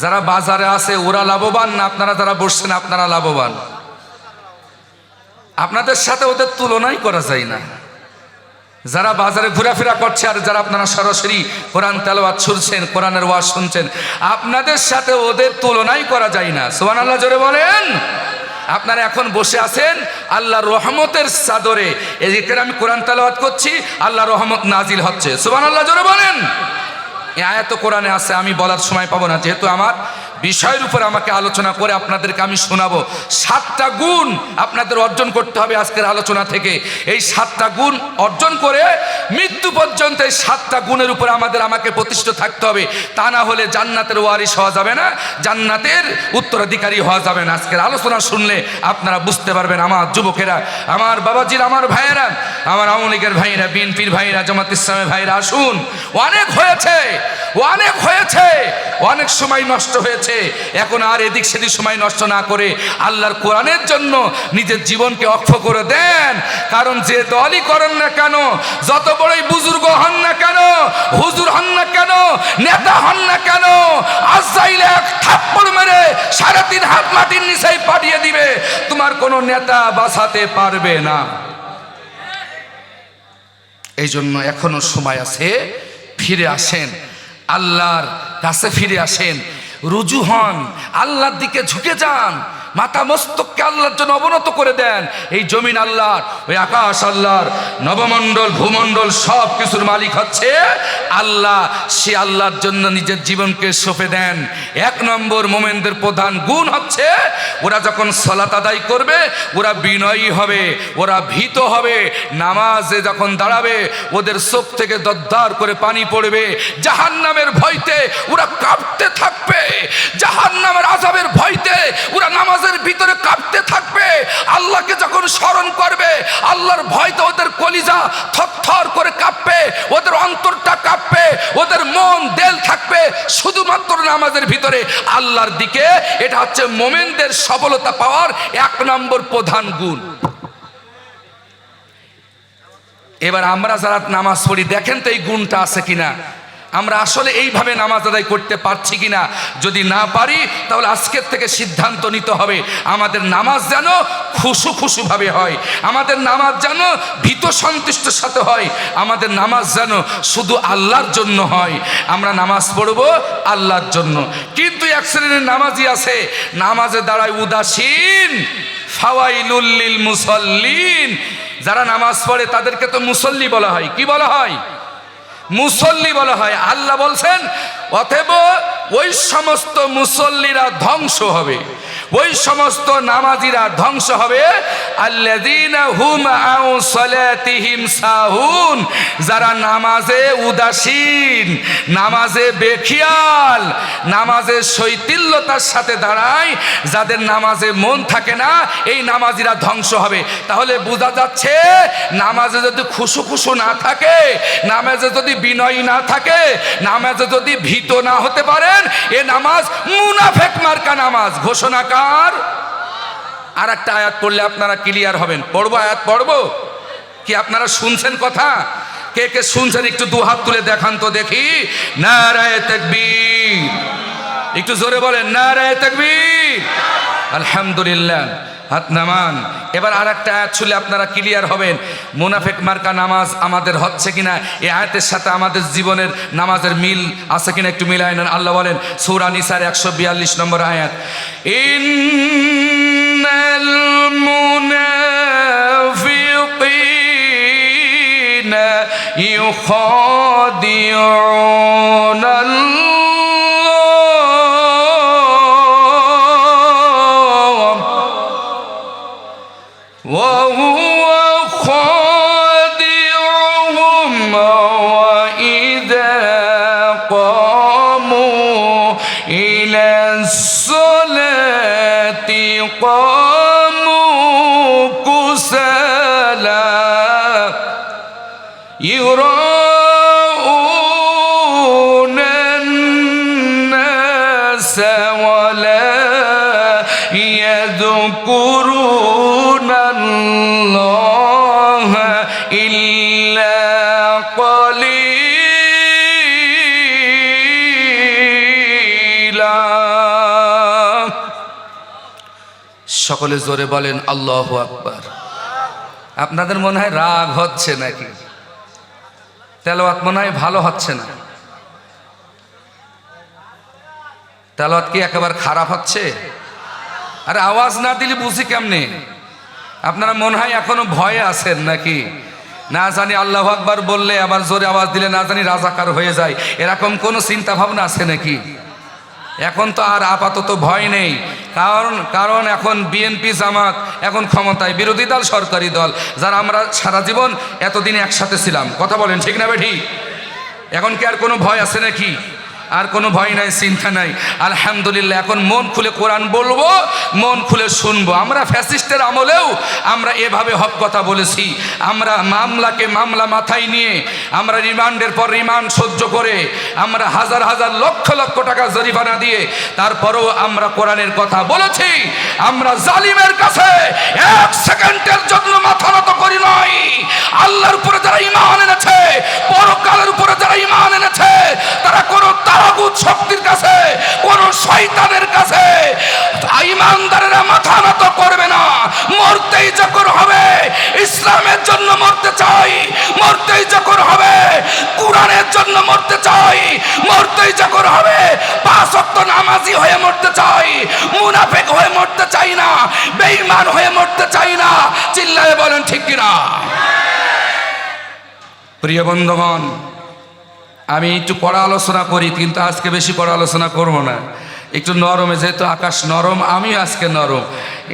যারা বাজারে আছে ওরা লাভবান না আপনারা যারা বসছেন আপনারা লাভবান? আপনাদের সাথে ওদের তুলনাই করা যায় না। যারা বাজারে ঘোরাফেরা করছে আর যারা আপনারা সরাসরি কোরআন তেলাওয়াত শুনছেন, কোরআনের ওয়াজ শুনছেন, আপনাদের সাথে ওদের তুলনাই করা যায় না। সুবহানাল্লাহ, জোরে বলেন। আপনারা এখন বসে আছেন আল্লাহর রহমতের চাদরে, এদিকে আমি কোরআন তেলাওয়াত করছি, আল্লাহর রহমত নাজিল হচ্ছে। সুবহানাল্লাহ, জোরে বলেন। এই আয়াত কোরআনে আছে, আমি বলার সময় পাবো না, যেহেতু আমার বিষয়ের উপর আমাকে আলোচনা করে আপনাদেরকে আমি শোনাবো। 7টা গুণ আপনাদের অর্জন করতে হবে আজকের আলোচনা থেকে। এই 7টা গুণ অর্জন করে মৃত্যু পর্যন্ত এই 7টা গুণের উপর আমাকে প্রতিষ্ঠিত থাকতে হবে। তা না হলে জান্নাতের ওয়ারিস হওয়া যাবে না, জান্নাতের উত্তরাধিকারী হওয়া যাবে না। আজকের আলোচনা শুনলে আপনারা বুঝতে পারবেন। আমার যুবকেরা, আমার বাবাজির, আমার ভাইয়েরা, আমার আওয়ামী লীগের ভাইয়েরা, বিএনপির ভাইয়েরা, জামাত ইসলামের ভাইয়েরা, আসুন। অনেক হয়েছে, অনেক হয়েছে, অনেক সময় নষ্ট হয়েছে। আসছে, এখন আর এদিক সেদিক সময় নষ্ট না করে আল্লাহর কোরআনের জন্য নিজের জীবনকে অক্ষ করে দেন। কারণ যে দলই করেন না কেন, যত বড়ই বুজুর্গ হন না কেন, হুজুর হন না কেন, নেতা হন না কেন, আজরাইল এক থাপ্পড় মেরে 3.5 হাত মাটির নিচেই পাঠিয়ে দিবে, তোমার কোনো নেতা বাঁচাতে পারবে না। এই জন্য এখনো সময় আছে, ফিরে আসেন, আল্লাহর কাছে ফিরে আসেন, রুজু হন, আল্লাহর দিকে ঝুঁকে যান, মাথা মস্তককে আল্লাহর জন্য অবনত করে দেন। এই জমিন আল্লাহর, ওই আকাশ আল্লাহর, নবমণ্ডল ভূমণ্ডল সব কিছুর মালিক হচ্ছে আল্লাহ। সে আল্লাহর জন্য নিজের জীবনকে সঁপে দেন। 1 নম্বর মোমেনদের প্রধান গুণ হচ্ছে ওরা যখন সালাত আদায় করবে ওরা বিনয়ী হবে, ওরা ভীত হবে। নামাজে যখন দাঁড়াবে ওদের চোখ থেকে দরদর করে পানি পড়বে। জাহান্নামের ভয়তে ওরা কাঁপতে থাকবে, জাহান্নামের আযাবের ভয়তে ওরা নামাজের ভিতরে কাঁপতে থাকবে। আল্লাহকে যখন স্মরণ করবে আল্লাহর ভয়তে ওদের কলিজা থরথর করে কাঁপবে, ওদের অন্তরটা কাঁপবে, ওদের মন দিল থাকবে শুধুমাত্র নামাজের ভিতরে আল্লাহর দিকে। এটা হচ্ছে মোমেনদের সফলতা পাওয়ার 1 নম্বর প্রধান গুণ। এবার আমরা যারা নামাজ পড়ি দেখেন তো এই গুণটা আছে কিনা, আমরা আসলে এইভাবে নামাজ আদায় করতে পারছি কিনা। যদি না পারি তাহলে আজকের থেকে সিদ্ধান্ত নিতে হবে আমাদের নামাজ যেন খুশু খুশুভাবে হয়, আমাদের নামাজ যেন ভীত সন্তুষ্টের সাথে হয়, আমাদের নামাজ যেন শুধু আল্লাহর জন্য হয়। আমরা নামাজ পড়ব আল্লাহর জন্য। কিন্তু এক শ্রেণীর নামাজি আছে নামাজে দাঁড়ায় উদাসীন, ফাওয়াইলুল লিল মুসাল্লিন। যারা নামাজ পড়ে তাদেরকে তো মুসল্লি বলা হয়। কি বলা হয়? মুসল্লি বলা হয়। আল্লাহ বলছেন অতএব ওই সমস্ত মুসল্লিরা ধ্বংস হবে, ওই সমস্ত নামাজিরা ধ্বংস হবে। আল্লাযীনা হুম আন সালাতিহিম সাহুন, যারা নামাজে উদাসীন, নামাজে বেখিয়াল, নামাজে শৈথিল্যতার সাথে দাঁড়ায়, যাদের নামাজে মন থাকে না, এই নামাজিরা ধ্বংস হবে। তাহলে বোঝা যাচ্ছে নামাজে যদি খুশু খুশু না থাকে, নামাজে যদি বিনয়ী না থাকে, নামাজে যদি ভীত না হতে পারেন, এ নামাজ মুনাফিক মার্কা নামাজ। ঘোষণাকার আর একটা আয়াত পড়লে আপনারা ক্লিয়ার হবেন। পড়বো, আয়াত পড়বো কি? আপনারা শুনছেন কথা? কে কে শুনছেন একটু 2 হাত তুলে দেখান তো দেখি। নারায়ে তাকবীর, একটু জোরে বলেন নারায়ে তাকবীর। আলহামদুলিল্লাহ, হাত নামান। এবার আর একটা আয়াত শুনলে আপনারা ক্লিয়ার হবেন মুনাফিক মার্কা নামাজ আমাদের হচ্ছে কিনা, এই আয়াতের সাথে আমাদের জীবনের নামাজের মিল আছে কিনা একটু মিলায় নেন। আল্লাহ বলেন সূরা নিসার 142 নম্বর আয়াত, ইন্নাল মুনাফিকিনা ইউখাদিউনাল্লাহ وهو خادعهم وإذا قاموا إلى الصلاة قاموا كسالى يراءون الناس ولا يذكرون الله إلا قليلا। সকলে জোরে বলেন আল্লাহু আকবার। আপনাদের মনে হয় রাগ হচ্ছে নাকি? তেলাওয়াত মনে হয় ভালো হচ্ছে না? তেলাওয়াত কি একেবারে খারাপ হচ্ছে? আরে আওয়াজ না দিলে বুঝি কেমনে? আপনারা মনে হয় এখনো ভয়ে আছেন নাকি? না জানি আল্লাহু আকবার বললে আবার জোরে আওয়াজ দিলে না জানি রাজাকার হয়ে যায়, এরকম কোনো চিন্তা ভাবনা আছে নাকি? এখন তো আর আপাতত ভয় নেই, কারণ এখন বিএনপি জামাত এখন ক্ষমতায়, বিরোধী দল সরকারি দল, যারা আমরা সারা জীবন এতদিন একসাথে ছিলাম। কথা বলেন ঠিক না বেঠি? এখন কি আর কোনো ভয় আছে নাকি? আর কোনো ভয় নাই, চিন্তা নাই। আলহামদুলিল্লাহ, এখন মন খুলে কোরআন বলবো, মন খুলে শুনবো। আমরা ফ্যাসিস্টের আমলেও আমরা এভাবে হক কথা বলেছি। আমরা মামলাকে মামলা মাথায় নিয়ে আমরা রিমান্ডের পর রিমান্ড সহ্য করে আমরা হাজার হাজার লক্ষ লক্ষ টাকা জরিমানা দিয়ে তারপরেও আমরা কোরআনের কথা বলেছি। আমরা জালিমের কাছে এক সেকেন্ডের জন্য মাথা নত করি নাই। আল্লাহর উপরে যারা ঈমান এনেছে, পরকালের উপরে যারা ঈমান এনেছে, তারা কোনো তাগুত শক্তির কাছে, কোনো শয়তানের কাছে ঈমানদারেরা মাথা নত করবে না। মরতেই যখন হবে ইসলামের জন্য মরতে চাই, মরতেই যখন হবে কোরআনের জন্য মরতে চাই, মরতেই যখন হবে 5 ওয়াক্ত নামাজি হয়ে মরতে চাই, মুনাফিক হয়ে মরতে চাই না, বেঈমান হয়ে মরতে চাই না। চিল্লায়ে বলেন ঠিক কিনা? প্রিয় বন্ধুগণ, আমি একটু পড়া আলোচনা করি, কিন্তু আজকে বেশি পড়া আলোচনা করব না। একটু নরমে, যেহেতু আকাশ নরম, আমি আজকে নরম।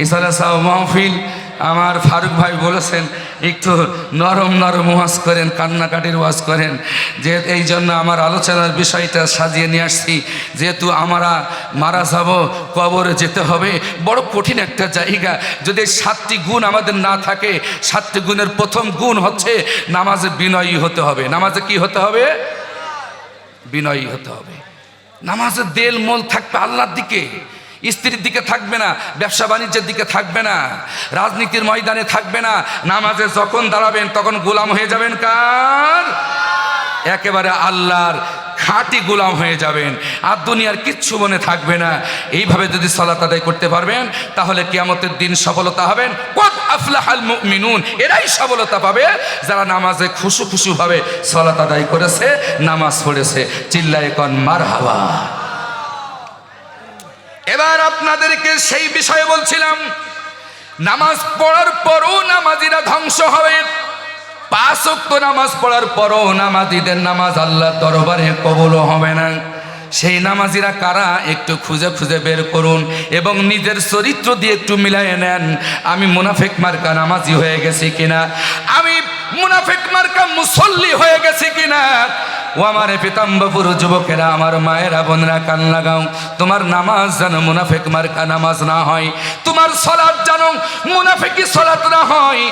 ইসালা সাহেব মাহফিল, আমার ফারুক ভাই বলেছেন একটু নরম নরম ওয়াজ করেন, কান্নাকাটির ওয়াজ করেন। যে এই জন্য আমার আলোচনার বিষয়টা সাজিয়ে নিয়ে আসছি। যেহেতু আমরা মারা যাব, কবরে যেতে হবে, বড় কঠিন একটা জায়গা। যদি 7টি গুণ আমাদের না থাকে, 7টি গুণের প্রথম গুণ হচ্ছে নামাজে বিনয়ী হতে হবে। নামাজে কি হতে হবে? বিনয়ী হতে হবে। নামাজের দেল মোল থাকবে আল্লাহর দিকে, স্ত্রীর দিকে থাকবে না, ব্যবসা বাণিজ্যের দিকে থাকবে না, রাজনীতির ময়দানে থাকবে না। নামাজে যখন দাঁড়াবেন তখন গোলাম হয়ে যাবেন কার? একেবারে আল্লাহর খাঁটি গোলাম হয়ে যাবেন, আর দুনিয়ার কিচ্ছু মনে থাকবে না। এইভাবে যদি সালাত আদায় করতে পারবেন তাহলে কিয়ামতের দিন সফলতা হবেন। কদ আফলাহাল মুমিনুন, এরাই সফলতা পাবে যারা নামাজে খুশু খুশুভাবে সালাত আদায় করেছে, নামাজ পড়েছে। চিল্লায়ে কোন মারহাবা। এবার আপনাদেরকে সেই বিষয়ে বলছিলাম, নামাজ পড়ার পরও নামাজিরা ধ্বংস হবে। 5 ওয়াক্ত নামাজ পড়ার পরও নামাজিদের নামাজ আল্লাহর দরবারে কবুল হবে না। সেই নামাজিরা কারা একটু খুঁজে খুঁজে বের করুন এবং নিজের চরিত্র দিয়ে একটু মিলাইয়ে নেন। আমি মুনাফিক মার্কা নামাজি হয়ে গেছি কিনা, আমি মুনাফিক মার্কা মুসল্লি হয়ে গেছি কিনা। ও আমার পিতাম্বপুর যুবকেরা, আমার মায়েরা, বোনেরা, কান লাগাও। তোমার নামাজ যেন মুনাফিক মার্কা নামাজ না হয়, তোমার সালাত যেন মুনাফিকি সালাত না হয়,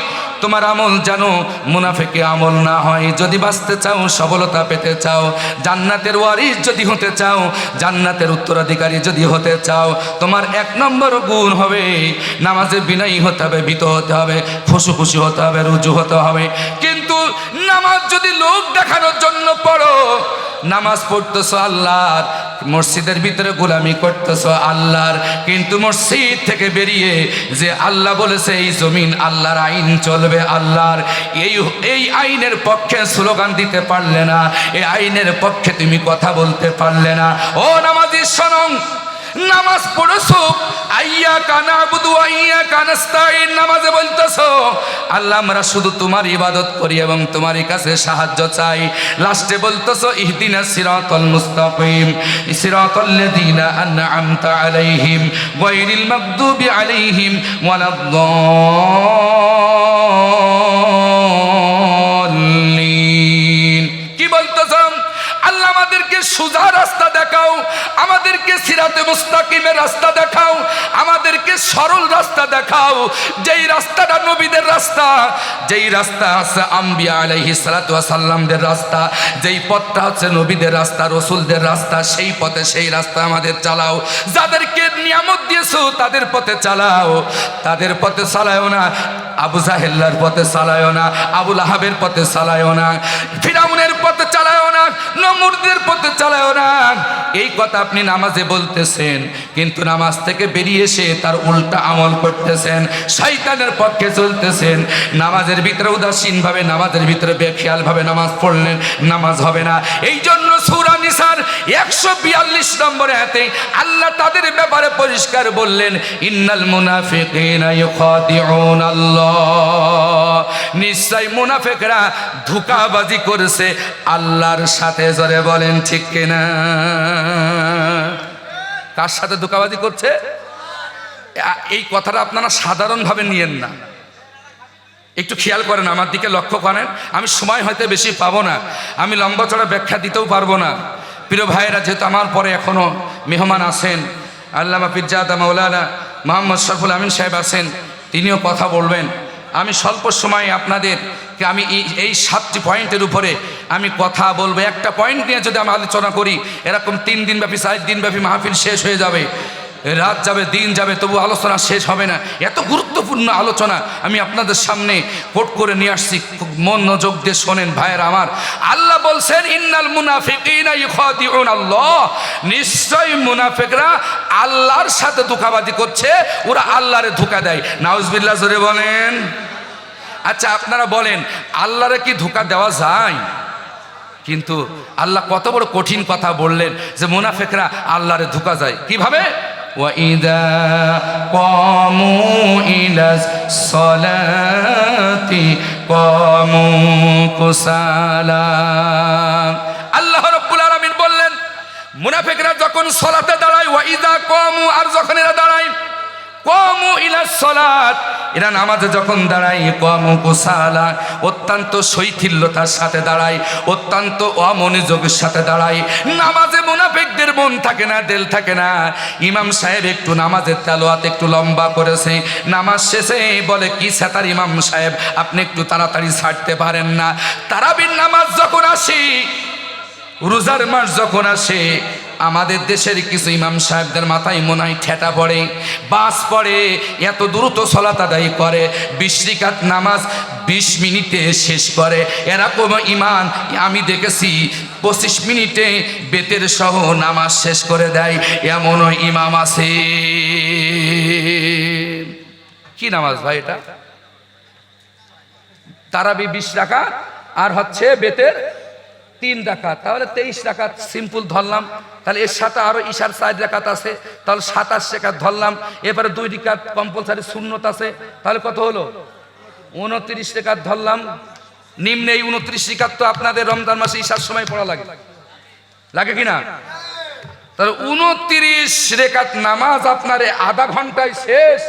তোমার আমল যেন মুনাফিকি আমল না হয়। যদি বাঁচতে চাও, সফলতা পেতে চাও, জান্নাতের ওয়ারিস যদি হতে চাও, জান্নাতের উত্তরাধিকারী যদি হতে চাও, তোমার 1 নম্বর গুণ হবে নামাজে বিনয়ী হতে হবে, ভীত হতে হবে, খুশু খুশি হতে হবে, রুজু হতে হবে। কিন্তু নামাজ যদি লোক দেখানোর জন্য পড়ো, নামাজ পড়তেছো আল্লাহর, মসজিদের ভিতরে গোলামি করতেছো আল্লাহর, কিন্তু মসজিদ থেকে বেরিয়ে যে আল্লাহ বলেছে এই জমিন আল্লাহর, আইন চলবে আল্লাহর, এই আইনের পক্ষে স্লোগান দিতে পারলে না, এই আইনের পক্ষে তুমি কথা বলতে পারলে না। ও নামাজি শোনো, নামাজ পড়েছো, আইয়াকা নাবুদু ওয়া আইয়াকা নাস্তাইন, নামাজে বলতেছো আল্লাহ আমরা শুধু তোমার ইবাদত করি এবং তোমারই কাছে সাহায্য চাই। লাস্টে বলতেছো ইহদিনাস সিরাতাল মুস্তাকিম সিরাতাল্লাযীনা আন'আমতা আলাইহিম গায়রিল মাগদুবি আলাইহিম ওয়ালাদ-দাল্লিন। কি বলতেছো? আল্লাহ আমাদেরকে সোজা রাস্তা দেখাও, আমাদেরকে সিরাতে মুস্তাকিমের রাস্তা দেখাও, আমাদেরকে সরল রাস্তা দেখাও, যেই রাস্তাটা নবীদের রাস্তা, যেই রাস্তা আছে আম্বিয়া আলাইহিস সালাতু ওয়াস সালামদের রাস্তা, যেই পথটা হচ্ছে নবীদের রাস্তা, রাসূলদের রাস্তা, সেই পথে সেই রাস্তা আমাদের চালাও। যাদেরকে নিয়ামত দিয়েছো তাদের পথে চালাও, তাদের পথে চালায়ও না, আবু জাহেলের পথে চালায়ও না, আবু লাহাবের পথে চালায়ও না, ফিরাউনের পথে চালায়ও না, নমরুদের পথে চালায়ও না। এই কথা আপনি নামাজে বলতেছেন, কিন্তু নামাজ থেকে বেরিয়ে এসে তার উল্টা আমল করতেছেন, শয়তানের পক্ষে চলতেছেন। নামাজের ভিতরে উদাসীনভাবে, নামাজের ভিতরে বেখেয়ালভাবে নামাজ পড়লেন, নামাজ হবে না। এই জন্য সূরা নিসার 142 নম্বর আয়াতে আল্লাহ তাদের ব্যাপারে পরিষ্কার বললেন, ইন্নাল মুনাফিকিনা ইউখাদিউন আল্লাহ, নিশ্চয় মুনাফিকরা ধোঁকাবাজি করেছে আল্লাহর সাথে। জোরে বলেন ঠিক কিনা? কার সাথে ধোঁকাবাজি করছে? এই কথাটা আপনারা সাধারণভাবে নিয়েন না, একটু খেয়াল করেন, আমার দিকে লক্ষ্য করেন। আমি সময় হয়তো বেশি পাবো না, আমি লম্বা চড়া ব্যাখ্যা দিতেও পারবো না, প্রিয় ভাইয়েরা, যেহেতু আমার পরে এখনও মেহমান আছেন, আল্লামা পীরজাদা মাওলানা মোহাম্মদ শরফুল আমিন সাহেব আছেন, তিনিও কথা বলবেন। আমি স্বল্প সময়ে আপনাদেরকে আমি এই 7টি পয়েন্টের উপরে আমি কথা বলবো। একটা পয়েন্ট নিয়ে যদি আমি আলোচনা করি, এরকম 3 দিনব্যাপী 4 দিনব্যাপী মাহফিল শেষ হয়ে যাবে, রাত যাবে, দিন যাবে, তবু আলোচনা শেষ হবে না। এত গুরুত্বপূর্ণ আলোচনা আমি আপনাদের সামনে কোট করে নিয়ে আসছি, খুব মনোযোগ দিয়ে শোনেন ভাইয়েরা আমার। আল্লাহ বলছেন, ইন্নাল মুনাফিকিনা ইখাদিউন আল্লাহ, নিশ্চয়ই মুনাফিকরা আল্লাহর সাথে ধোঁকাবাজি করছে, ওরা আল্লাহরে ধোঁকা দেয়। নাউজুবিল্লাহ জোরে বলেন। আচ্ছা আপনারা বলেন, আল্লাহরে কি ধোঁকা দেওয়া যায়? কিন্তু আল্লাহ কত বড় কঠিন কথা বললেন যে মুনাফিকরা আল্লাহরে ধোঁকা যায় কিভাবে। وَإِذَا قَامُوا إِلَى الصَّلَاةِ قَامُوا كُسَالَى। আল্লাহ রাব্বুল আলামিন বললেন, মুনাফিকরা যখন সালাতে দাঁড়ায়, ওয়াইদা কামু, আর যখন এরা দাঁড়ায়, কামু ইলা সালাত, এরা নামাজে যখন দাঁড়ায়, কামু কুসালা, অত্যন্ত শৈথিল্যতার সাথে দাঁড়ায়, অত্যন্ত অমনোযোগের সাথে দাঁড়ায়। নামাজে মুনাফিকদের মন থাকে না, দিল থাকে না। ইমাম সাহেব একটু নামাজের তেলাওয়াত একটু লম্বা করেছে, নামাজ শেষে বলে, কি সেতার ইমাম সাহেব, আপনি একটু তাড়াতাড়ি ছাড়তে পারেন না? তারাবির নামাজ যখন আসি, রোজার মাস যখন আসে, আমাদের দেশের কিছু ইমাম সাহেবদের মাথায় মনে হয় ঠেটা পড়ে, বাস পড়ে, এত দ্রুত সালাত আদায় করে, 20 রাকাত নামাজ 20 মিনিটে শেষ করে। এরকম ইমাম আমি দেখেছি 25 মিনিটে বেতের সহ নামাজ শেষ করে দেয়, এমনও ইমাম আছে। কি নামাজ ভাই এটা? তারাবি 20 রাকাত আর হচ্ছে বেতের 3 রাকাত, তাহলে 23 রাকাত সিম্পল ধরলাম। তাহলে এর সাথে আরো ঈশার 4 রাকাত আছে, তাহলে 27 রাকাত ধরলাম। এবারে 2 রাকাত কম্পালসারি সুন্নত আছে, তাহলে কত হলো? 29 রাকাত ধরলাম। নিম্নে এই 29 রাকাত তো আপনাদের রমজান মাসে ঈশার সময় পড়া লাগে, লাগে কিনা? তাহলে 29 রাকাত নামাজ আপনার আধা ঘন্টায় শেষ।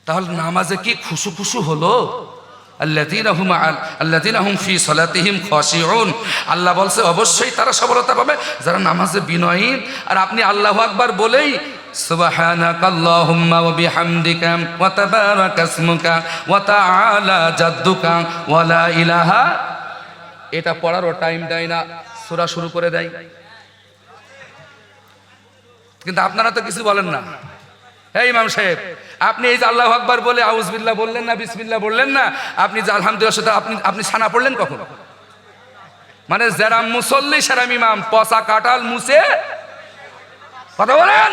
তাহলে নামাজে কি খুশু খুশু হলো? আল্লাযীনা হুম ফি সালাতিহিম খাশিউন। আল্লাহ বলছে অবশ্যই তারা সফলতা পাবে যারা নামাজে বিনয়ী। আর আপনি আল্লাহু আকবার বলেই সুবহানাকাল্লাহুম্মা ওয়া বিহামদিকা ওয়া তাবারাকা ইসমুকা ওয়া তাআলা জাদ্দুকা ওয়া লা ইলাহা, এটা পড়ারও টাইম দেয় না, সূরা শুরু করে দেয়। কিন্তু আপনারা তো কিছু বলেন না। হে ইমাম সাহেব, আপনি এই যে আল্লাহু আকবার বলে আউযুবিল্লাহ বললেন না, বিসমিল্লাহ বললেন না, আপনি যে আলহামদুলিল্লাহ সাথে আপনি সানা পড়লেন কখন? মানে যারা মুসল্লি সেরা ইমাম পচা কাটাল মুছে কথা বলেন,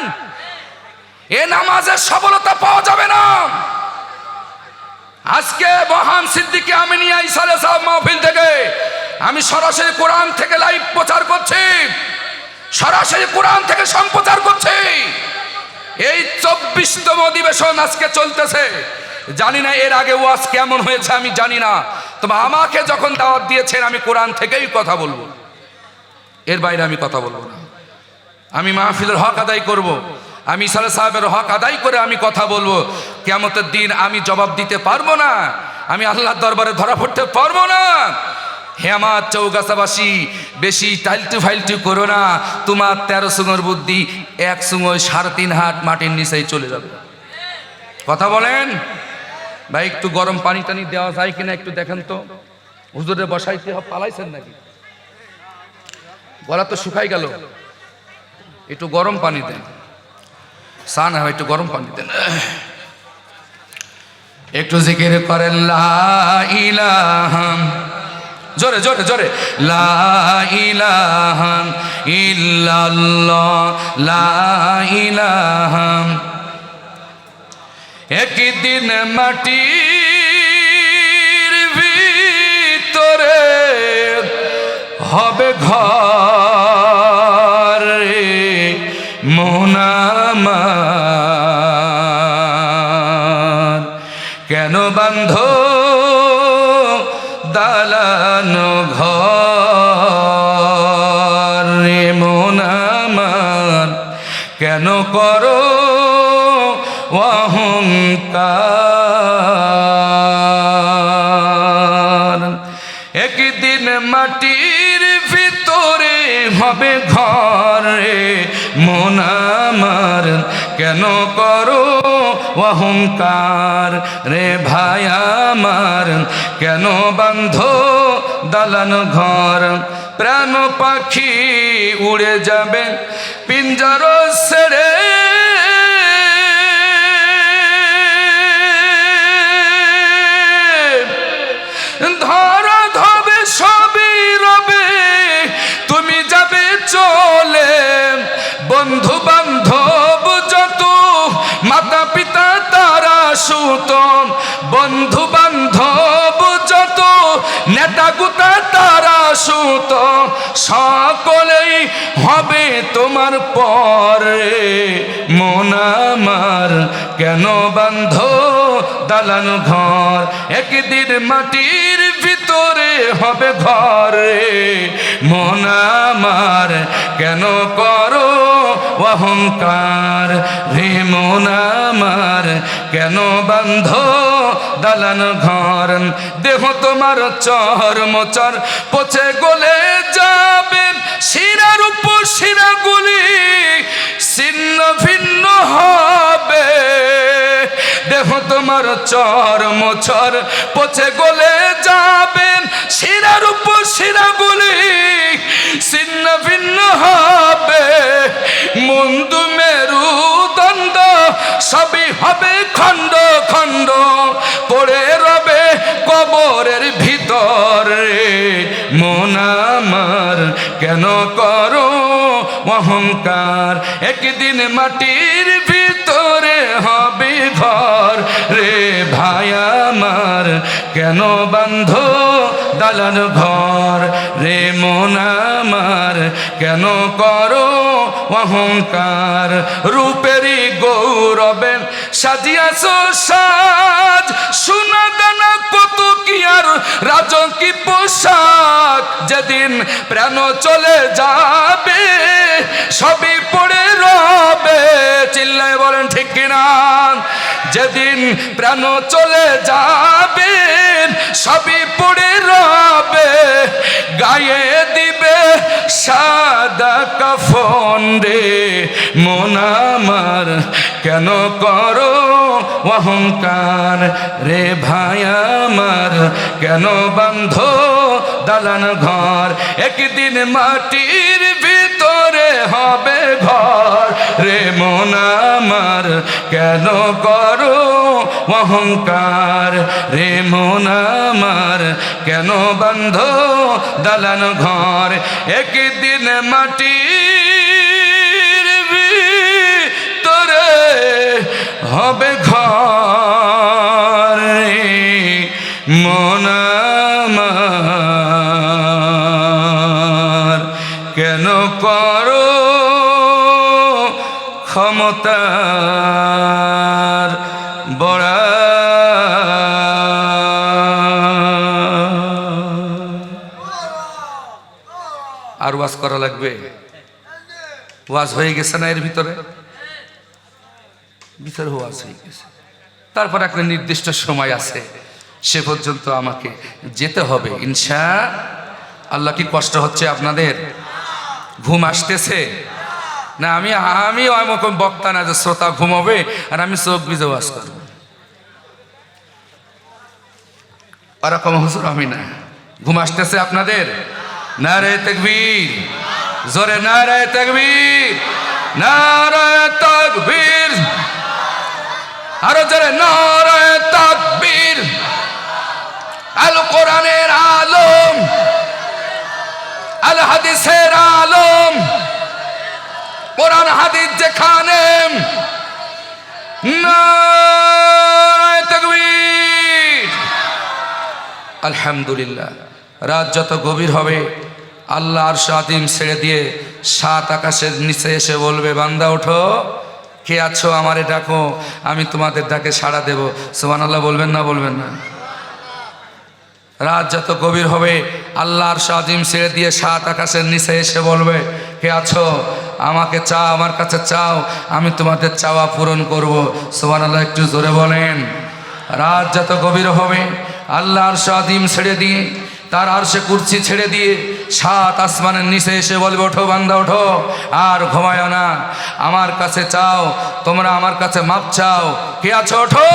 এ নামাজের সফলতা পাওয়া যাবে না। আজকে মহান সিদ্দিকী আমিনিয়া ইসালে সাহেব মাহফিল থেকে আমি সরাসরি কোরআন থেকে লাইভ প্রচার করছি, সরাসরি কোরআন থেকে সম্প্রচার করছি। এই 24তম অধিবেশন আজকে চলতেছে। জানি না এর আগে ওয়াজ কেমন হয়েছে, আমি জানি না, তবে আমাকে যখন দাওয়াত দিয়েছেন আমি কোরআন থেকেই কথা বলবো, এর বাইরে আমি কথা বলবো না। আমি মাহফিলের হক আদায় করব, আমি ইসালে সাহেবের হক আদায় করে আমি কথা বলবো। কিয়ামতের দিন আমি জবাব দিতে পারবো না, আমি আল্লাহর দরবারে ধরা পড়তে পারবো না। হে আমার চৌগাছাবাসী, বেশি টাইলটু ফাইলটু করো না। তোমার 13 সুঙের বুদ্ধি 1 সুঙোয় 3.5 হাত মাটির নিচেই চলে যাবে। কথা বলেন ভাই, একটু গরম পানি টানি দেওয়া যায় কিনা একটু দেখেন তো। হুজুরে বসাইতে পালাইছেন নাকি? গলা তো শুকাই গেল, একটু গরম পানি দেন। চা না হয় একটু গরম পানি দেন। একটু জিকির করেন লা ইলাহা, জোরে জোরে জোরে, লা ইলাহা ইল্লাল্লাহ, লা ইলাহা। একদিন মাটির ভিতরে হবে ঘর রে মন আমার, কেন বান্ধ দালানো ঘর রে মন আমার, কেন করো অহংকার। একদিন মাটির ভিতরে হবে ঘর রে মন আমার কেন করো অহংকার রে ভাই আমার কেন বাঁধো দালান ঘর প্রাণ পাখি উড়ে যাবে পিঞ্জর ছেড়ে ধরা ধবে সবই রবে তুমি যাবে চলে বন্ধু বান্ধব যত মাতা পিতা তারা সুত বন্ধু বান্ধব যত নেতা গুতা তারা সুত সকলেই হবে তোমার পরে মন আমার কেন বান্ধ দালান ঘর একদিন মাটির ভিতরে হবে ঘরে মন আমার কেন করো অহংকার রে মন আমার কেন বান্ধ দালান ঘর দেহ তোমার চর্মচর পচে গলে যাবে শিরার উপর শিরাগুলি ছিন্ন ভিন্ন হবে দেহ তোমার চর্মচর পচে গলে যাবেন শিরার উপর শিরাগুলি ছিন্ন ভিন্ন হবে মুন্ডু মেরুদণ্ড সবই হবে খণ্ড খণ্ড পড়ে রবে কবরের ভিতরে মন আমার কেন করো অহংকার একদিন মাটির ভিতরে হবে ঘর রে ভাই আমার কেন বান্ধ দালান ঘর রে মন আমার কেন করো অহংকার রূপেরই গৌরবে সাজিয়াছ সাজ সোনা দানা কত কি আর রাজকী পোশাক যেদিন প্রাণ চলে যাবে সবই পড়ে রবে চিল্লায় বলেন ঠিক কিনা যেদিন প্রাণ চলে যাবে সবই পড়ে রবে গায়ে দিবে সাদা কাফন রে মন আমার কেন করো অহংকার রে ভাই আমার কেন বান্ধ দালান ঘর একদিন মাটির ভিতরে হবে ঘর রে মন আমার কেন করো অহংকার রে মন আমার কেন বান্ধ দালান ঘর একদিন মাটির ভিতরে হবে ঘর মন আমার কেন করো ক্ষমতার বড়া আর ওয়াজ করা লাগবে ওয়াজ হয়ে গেছে না এর ভিতরে ভিতরে ওয়াজ হয়ে গেছে তারপর একটা নির্দিষ্ট সময় আছে সে পর্যন্ত আমাকে যেতে হবে ইনশাআল্লাহ কি কষ্ট হচ্ছে আপনাদের ঘুম আসতেছে না আমি এরকম বক্তা না যে শ্রোতা ঘুমাবে আর আমি চোখ ভিজে ওয়াজ করব ওরকম হুজুর আমি না ঘুম আসতেছে আপনাদের নারে তাকবীর জোরে নারে তাকবীর নারে তাকবীর আরো জোরে নারে তাকবীর আল কোরআনের আলম আল হাদিসের আলম কোরআন হাদিস যেখানে নারে তাকবীর আলহামদুলিল্লাহ রাত যত গভীর হবে আল্লাহ আরশ আযীম ছেড়ে দিয়ে সাত আকাশের নিচে এসে বলবে বান্দা ওঠো কে আছো আমারে ডাকো আমি তোমাদের ডাকে সাড়া দেব সুবহানাল্লাহ বলবেন না বলবেন না রাত যত গভীর হবে আল্লাহ আরশ আযীম ছেড়ে দিয়ে সাত আকাশের নিচে এসে বলবে কে আছো আমাকে চাও আমার কাছে চাও আমি তোমাদের চাওয়া পূরণ করব সুবহানাল্লাহ একটু জোরে বলেন রাত যত গভীর হবে আল্লাহ আরশ আযীম ছেড়ে দিয়ে তার আরশে কুরসি ছেড়ে দিয়ে 7 আসমানের নিচে এসে বলবে, ওঠো বান্দা ওঠো, আর ঘুমায় না, আমার কাছে চাও, তোমরা আমার কাছে মাপ চাও, কে আছো ওঠো,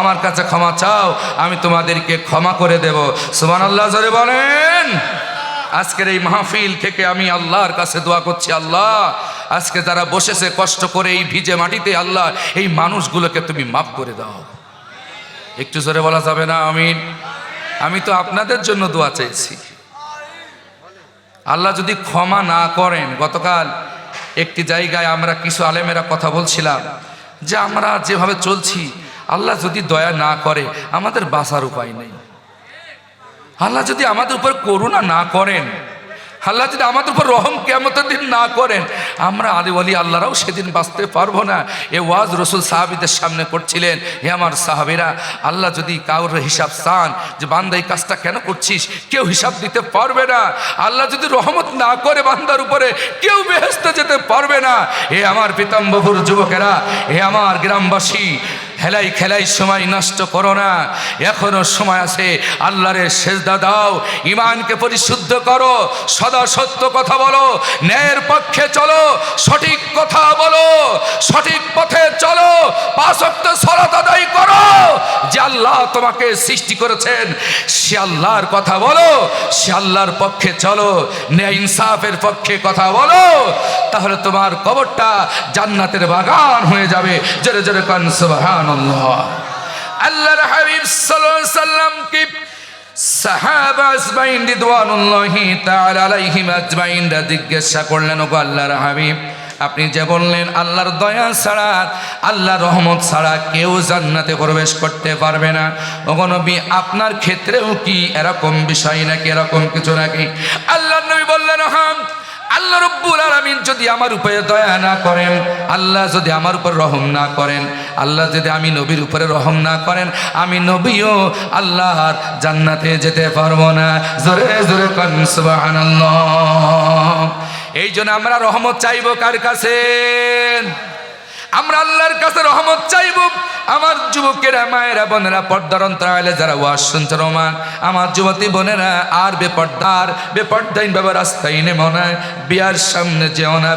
আমার কাছে ক্ষমা চাও, আমি তোমাদেরকে ক্ষমা করে দেব। সুবহানাল্লাহ জোরে বলেন। আজকের এই মাহফিল থেকে আমি আল্লাহর কাছে দোয়া করছি, আল্লাহ আজকে যারা বসেছে কষ্ট করে এই ভিজে মাটিতে, আল্লাহ এই মানুষগুলোকে তুমি মাফ করে দাও। একটু জোরে বলা যাবে না আমিন? আমি তো আপনাদের জন্য দোয়া চাইছি। আল্লাহ যদি ক্ষমা না করেন, গতকাল একটি জায়গায় আমরা কিছু আলেমেরা কথা বলছিলাম যে আমরা যেভাবে চলছি, আল্লাহ যদি দয়া না করে আমাদের বাঁচার উপায় নেই। আল্লাহ যদি আমাদের উপর করুণা না করেন, আল্লাহ যদি আমাদের উপর রহম কিয়ামতের দিন না করেন, আমরা আলী ওয়ালি আল্লাহরাও সেদিন বাঁচতে পারবো না। এ ওয়াজ রসুল সাহাবীদের সামনে করছিলেন, হে আমার সাহাবীরা, আল্লাহ যদি কারোর হিসাব চান যে বান্দা এই কাজটা কেন করছিস, কেউ হিসাব দিতে পারবে না। আল্লাহ যদি রহমত না করে বান্দার উপরে, কেউ বেহেশতে যেতে পারবে না। হে আমার পিতাম্বরুর যুবকেরা, হে আমার গ্রামবাসী, হেলাই খেলাই সময় নষ্ট করো না, এখনো সময় আছে। আল্লাহরে সেজদা দাও, ঈমানকে পরিশুদ্ধ করো, সদা সত্য কথা বলো, ন্যায়ের পক্ষে চলো, সঠিক কথা বলো, সঠিক পথে চলো, 5 ওয়াক্ত সালাত আদায় করো। যে আল্লাহ তোমাকে সৃষ্টি করেছেন সে আল্লাহর কথা বলো, সে আল্লাহর পক্ষে চলো, ন্যায় ইনসাফের পক্ষে কথা বলো, তাহলে তোমার কবরটা জান্নাতের বাগান হয়ে যাবে। জোরে জোরে কান সুবহানাল্লাহ। আল্লাহর হাবিব সাল্লাল্লাহু আলাইহি সাল্লাম কি সাহাবা আজমাইন রিদওয়ানুল্লাহি তাআলা আলাইহিম আজমাইন জিজ্ঞাসা করলেন, ওগো আল্লাহর হাবিব, আপনি যে বললেন আল্লাহর দয়া ছাড়া, আল্লাহর রহমত ছাড়া কেউ জান্নাতে প্রবেশ করতে পারবে না, ওগো নবী আপনার ক্ষেত্রেও কি এরকম বিষয় নাকি, এরকম কিছু নাকি? আল্লাহর নবী বললেন, হ্যাঁ, আল্লাহ রব্বুল আলামিন যদি আমার উপরে দয়া না করেন, আল্লাহ যদি আমার উপর রহম না করেন, আল্লাহ যদি আমি নবীর উপরে রহম না করেন, আমি নবীও আল্লাহর জান্নাতে যেতে পারবো না। জোরে জোরে কান সুবহানাল্লাহ। এই জন্য আমরা রহমত চাইবো কার কাছে? আমরা আল্লাহর কাছে রহমত চাইব। আমার যুবকেরা, মায়েরা, বোনেরা, পর্দার অন্তরালে যারা ওয়াজ শুনছে, রহমান আমার যুবতী বোনেরা, আর বেপর্দাইন বাবা রাস্তায় নেমো না, বিয়ার সামনে যেও না,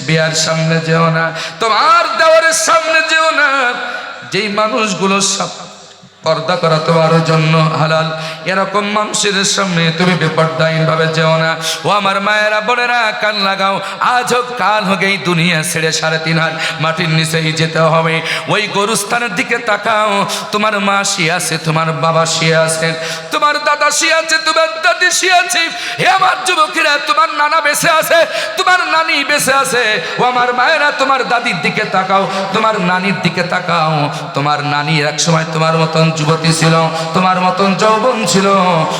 বিয়ার সামনে যেও না, তোমার দেওয়ারের সামনে যেও না। যেই মানুষগুলো সব পর্দা করা তোমার জন্য হালাল, এরকম মানুষের সামনে তুমি বেপর্দাহীন ভাবে যেও না। ও আমার মায়েরা, বোনেরা, কান লাগাও, আজ হোক কাল হোক এই দুনিয়া ছেড়ে 3.5 হাত মাটির নিচেই যেতে হবে। ওই গরুস্থানের দিকে তাকাও, তোমার মা শুয়ে আছে, তোমার বাবা শুয়ে আছেন, তোমার দাদা শুয়ে আছে, তোমার দাদি শুয়ে আছে। হে আমার যুবকেরা, তোমার নানা বেঁচে আছে, তোমার নানি বেঁচে আছে। ও আমার মায়েরা, তোমার দাদির দিকে তাকাও, তোমার নানির দিকে তাকাও। তোমার নানি এক সময় তোমার মতন যুবতী ছিল, তোমার মতন যৌবন ছিল।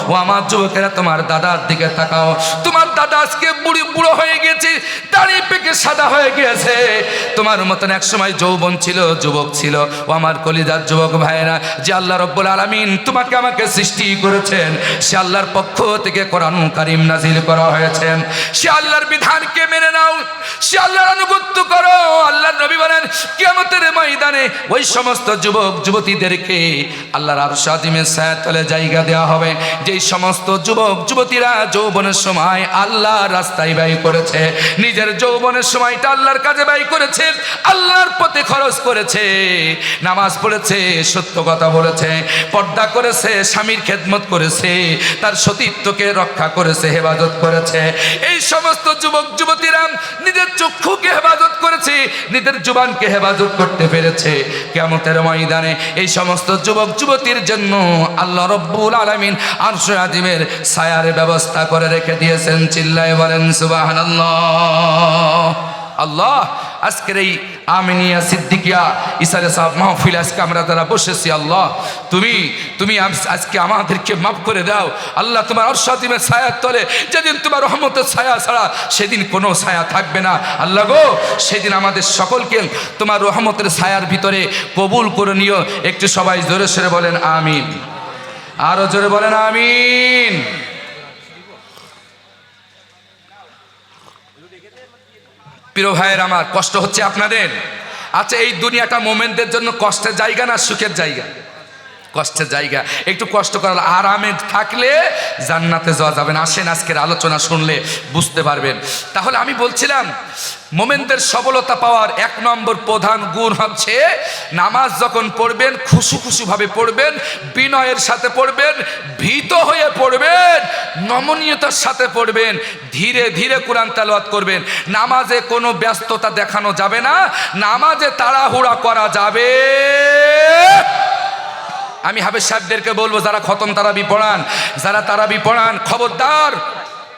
ও আমার যুবকেরা, তোমার দাদার দিকে তাকাও, তোমার দাদা আজকে বুড়ো হয়ে গেছে, দাড়ি পেকে সাদা হয়ে গিয়েছে। তোমার মতন এক সময় যৌবন ছিল, যুবক ছিল। ও আমার কলিজার যুবক ভাইয়েরা, যে আল্লাহ রব্বুল আলামিন তোমাকে আমাকে সৃষ্টি করেছেন, সে আল্লাহর পক্ষ থেকে কোরআন কারীম নাজিল করা হয়েছে, সে আল্লাহর বিধানকে মেনে নাও, সে আল্লাহর আনুগত্য করো। আল্লাহর নবী বলেন, কিয়ামতের ময়দানে ওই সমস্ত যুবক যুবতীদেরকে আল্লাহর আরশ আজিমের ছায়াতলে জায়গা দেওয়া হবে, যেই সমস্ত যুবক যুবতীরা যৌবনের সময় আল্লাহর রাস্তায় ব্যয় করেছে, নিজের যৌবনের সময়টা আল্লাহর কাজে ব্যয় করেছে, আল্লাহর পথে খরচ করেছে, নামাজ পড়েছে, সত্য কথা বলেছে, পর্দা করেছে, স্বামীর খেদমত করেছে, তার সতীত্বকে রক্ষা করেছে, হেফাজত করেছে। এই সমস্ত যুবক যুবতীরা নিজের চক্ষুকে হেফাজত করেছে, নিজের জুবানকে হেফাজত করতে পেরেছে। কিয়ামতের ময়দানে এই সমস্ত যুবক যুবতীর জন্য আল্লাহ রব্বুল আলামিন আরশ আজিমের ছায়ার ব্যবস্থা করে রেখে দিয়েছেন। চিল্লায়ে বলেন সুবহানাল্লাহ। আল্লাহ, আজকের এই আমিনিয়া সিদ্দিকিয়া ইসারে সাহেব মাহফিল আজকে আমরা যারা বসেছি, আল্লাহ তুমি আজকে আমাদেরকে মাফ করে দাও। আল্লাহ, তোমার আরশ আজিমের ছায়ার তলে যেদিন তোমার রহমতের ছায়া ছাড়া সেদিন কোনো ছায়া থাকবে না। আল্লাহ গো, সেদিন আমাদের সকলকে তোমার রহমতের ছায়ার ভিতরে কবুল করে নিও। একটু সবাই জোরে সরে বলেন আমিন, আরো জোরে বলেন আমিন। প্রিয় ভাইয়ের আমার, কষ্ট হচ্ছে আপনাদের? আচ্ছা, এই দুনিয়াটা মোমেনদের জন্য কষ্টের জায়গা না সুখের জায়গা? কষ্টের জায়গা, একটু কষ্ট করার আরামে থাকলে জান্নাতে যাওয়া যাবে না। আসেন আজকের আলোচনা শুনলে বুঝতে পারবেন। তাহলে আমি বলছিলাম মোমেনদের সফলতা পাওয়ার 1 নম্বর প্রধান গুণ হচ্ছে নামাজ যখন পড়বেন খুশু খুশুভাবে পড়বেন, বিনয়ের সাথে পড়বেন, ভীত হয়ে পড়বেন, নমনীয়তার সাথে পড়বেন, ধীরে ধীরে কোরআন তেলাওয়াত করবেন। নামাজে কোনো ব্যস্ততা দেখানো যাবে না, নামাজে তাড়াহুড়া করা যাবে। আমি হাফেজ সাহেবদেরকে বলবো, যারা খতম তারাবি পড়ান, যারা তারাবি পড়ান, খবরদার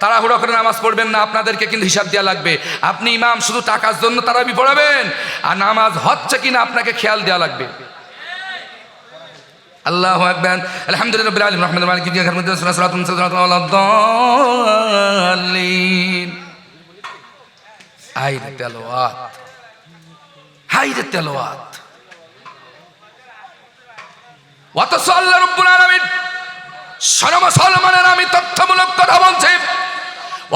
তাড়াহুড়া করে নামাজ পড়বেন না, আপনাদেরকে কিন্তু হিসাব দেওয়া লাগবে। আপনি ইমাম শুধু টাকার জন্য তারাবি পড়াবেন, আর নামাজ হচ্ছে কিনা আপনাকে খেয়াল দেওয়া লাগবে। আল্লাহু আকবার। আলহামদুলিল্লাহ রাব্বিল আলামিন রহমানির রহিম মালিকি ইয়াউমিদ্দিন সাল্লাল্লাহু আলাইহি হায়রে তেলাওয়াত, হায়রে তেলাওয়াত। অথচ আল্লাহ রাব্বুল আলামিন মুসলমানের আমি তথ্যমূলক কথা বলছি,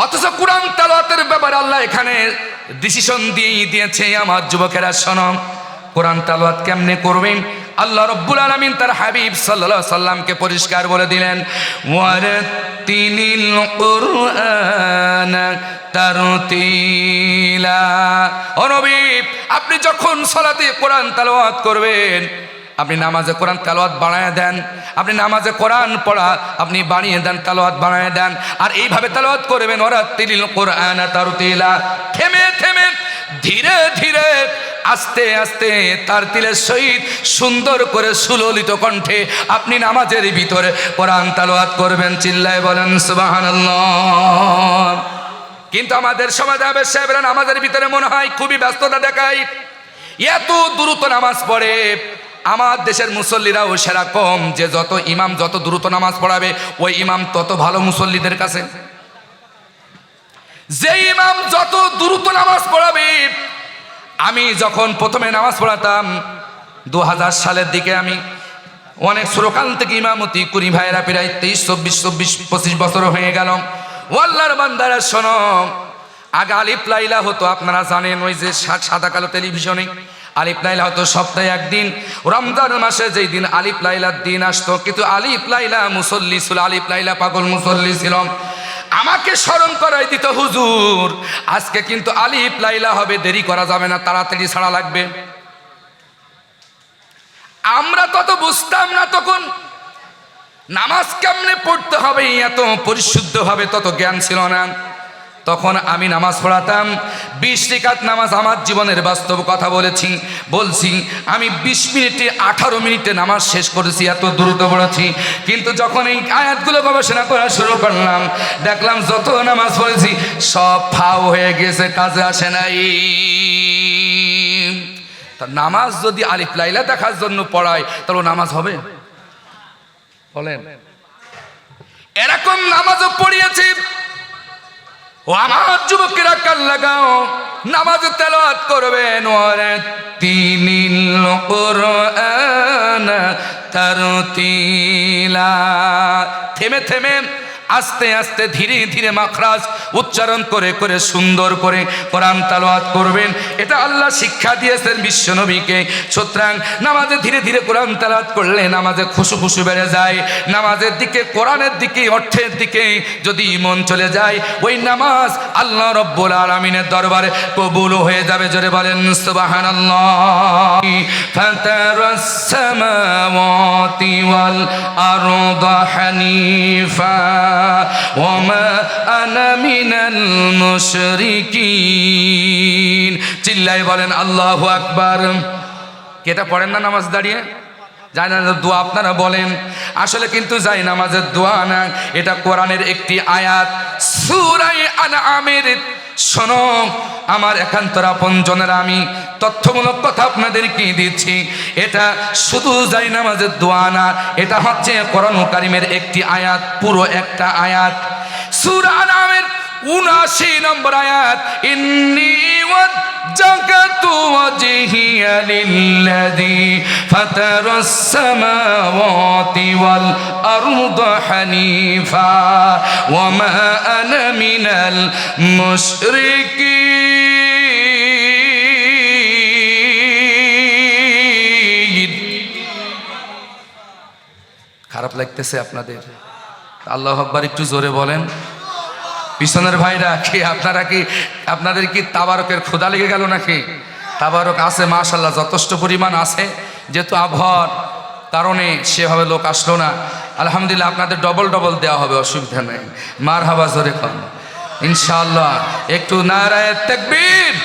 অথচ কোরআন তেলাওয়াতের ব্যাপারে আল্লাহ এখানে ডিসিশন দিয়েছে। আমার যুবকেরা শোনো, কোরআন তেলাওয়াত কেমনে করবেন আল্লাহ রাব্বুল আলামিন তার হাবিব সাল্লাল্লাহু আলাইহি সাল্লামকে পরিষ্কার বলে দিলেন, ওয়ারাতিলিল কুরআনা তারতিলা। ও নবী, আপনি যখন সালাতে কোরআন তেলাওয়াত করবেন, আপনি নামাজে কোরআন তেলাওয়াত বাড়ায় দেন, আপনি নামাজে কোরআন পড়া আপনি বাড়িয়ে দেন, তেলাওয়াত বাড়ায় দেন, আর এইভাবে তেলাওয়াত করবেন ওয়ারাতিলিল কুরআনা তারতিলা। থেমে থেমে ধীরে ধীরে আস্তে আস্তে তার তিলের সহিত সুন্দর করে সুললিত কণ্ঠে আপনি নামাজের ভিতরে কোরআন তেলাওয়াত করবেন। চিল্লায় বলেন সুবহানাল্লাহ। কিন্তু আমাদের সমাজে হাফেজ সাহেবরা নামাজের ভিতরে মনে হয় খুবই ব্যস্ততা দেখায়, এত দ্রুত নামাজ পড়ে। আমার দেশের মুসল্লিরাও সেরকম, যে যত ইমাম যত দ্রুত নামাজ পড়াবে ওই ইমাম তত ভালো মুসল্লিদের কাছে। যে ইমাম যত দ্রুত নামাজ পড়াবে, আমি যখন প্রথমে নামাজ পড়াতাম 2000 সালের দিকে, আমি অনেক ছোটকাল থেকে ইমামতি করি, ভাইয়েরা প্রায় 23, 24, 25 বছর হয়ে গেল। আল্লাহর বান্দারা শোনো, আগে আলিফ লাইলা হতো, আপনারা জানেন ওই যে সাদা কালো টেলিভিশনে আলিফ লাইলা হতো সপ্তাহে একদিন, রমজান মাসে যেই দিন আলিফ লাইলার দিন আসতো। কিন্তু আলিফ লাইলা মুসল্লি ছিল, আলিফ লাইলা পাগল মুসল্লি ছিল। আমাকে স্মরণ করাই দিত, হুজুর আজকে কিন্তু আলিফ লাইলা হবে, দেরি করা যাবে না, তাড়াতাড়ি ছাড়া লাগবে। আমরা তত বুঝতাম না তখন নামাজ কেমনে পড়তে হবে, এত পরিশুদ্ধ ভাবে তত জ্ঞান ছিল না। তখন আমি নামাজ পড়াতাম 20 রাকাত নামাজ। আমার জীবনের বাস্তব কথা বলছি, আমি 20 মিনিটে 18 মিনিটে নামাজ শেষ করেছি, এত দ্রুত পড়েছি। কিন্তু যখন এই আয়াতগুলো গবেষণা করা শুরু করলাম, দেখলাম যত নামাজ পড়েছি সব ফাও হয়ে গেছে, কাজে আসে নাই। তা নামাজ যদি আলিফ লাইলা দেখার জন্য পড়ায়, তাহলে নামাজ হবে? বলেন। এরকম নামাজও পড়িয়েছি। ও আমার যুবকেরা, কান লাগাও, নামাজে তেলাওয়াত করবেন ওয়ারাতিলিল কুরআনা তারতিলা। থেমে থেমে আস্তে আস্তে ধীরে ধীরে মাখরাজ উচ্চারণ করে করে সুন্দর করে কোরআন তেলাওয়াত করবেন। এটা আল্লাহ শিক্ষা দিয়েছেন বিশ্ব নবীকে। সুতরাং নামাজে ধীরে ধীরে কোরআন তেলাওয়াত করলে নামাজে খুশু খুশু বেড়ে যায়। নামাজের দিকে, কোরআনের দিকে, অর্থের দিকে যদি মন চলে যায়, ওই নামাজ আল্লাহ রব্বুল আলামিনের দরবারে কবুল হয়ে যাবে। জোরে বলেন সুবহানাল্লাহ। ফাতারাস সামাওয়াতি ওয়াল আরদা হানিফা ওয়ামা আনা মিনাল মুশরিকিন। চিল্লায় বলেন আল্লাহু আকবার। কেটা পড়েন না নামাজ দাঁড়িয়ে? যায় না দোয়া আপনারা বলেন, আসলে কিন্তু যায় নামাজের দোয়া না, এটা কোরআনের একটি আয়াত, সূরা আনআমের। শোনো আমার একান্তর আপনজনেরা, আমি তথ্যমূলক কথা আপনাদেরকে দিচ্ছি। এটা শুধু যায় নামাজের দোয়া না, এটা হচ্ছে কোরআন কারীমের একটি আয়াত, পুরো একটা আয়াত। সূরা আনআমের 79 নম্বর আয়াত, ইন্নী ওয়াজ্জাহতু ওয়াজহিয়া লিল্লাযী ফাতারাস সামাওয়াতি ওয়াল আরদা হানিফা ওয়া মা আনা মিনাল মুশরিকিন। খারাপ লাগতেছে আপনাদের? আল্লাহু আকবার একটু জোরে বলেন। পিছনের ভাইরা কি আপনাদের কি তাবারকের ক্ষুধা লেগে গেল নাকি? তাবারক আছে মাশাআল্লাহ, যথেষ্ট পরিমাণ আছে, যেহেতু আবহাওয়ার কারণে সেভাবে লোক আসলো না। আলহামদুলিল্লাহ, আপনাদের ডবল ডবল দেওয়া হবে, অসুবিধা নেই। মারহাবা জোরে কন ইনশাআল্লাহ। একটু নারায়ে তাকবীর।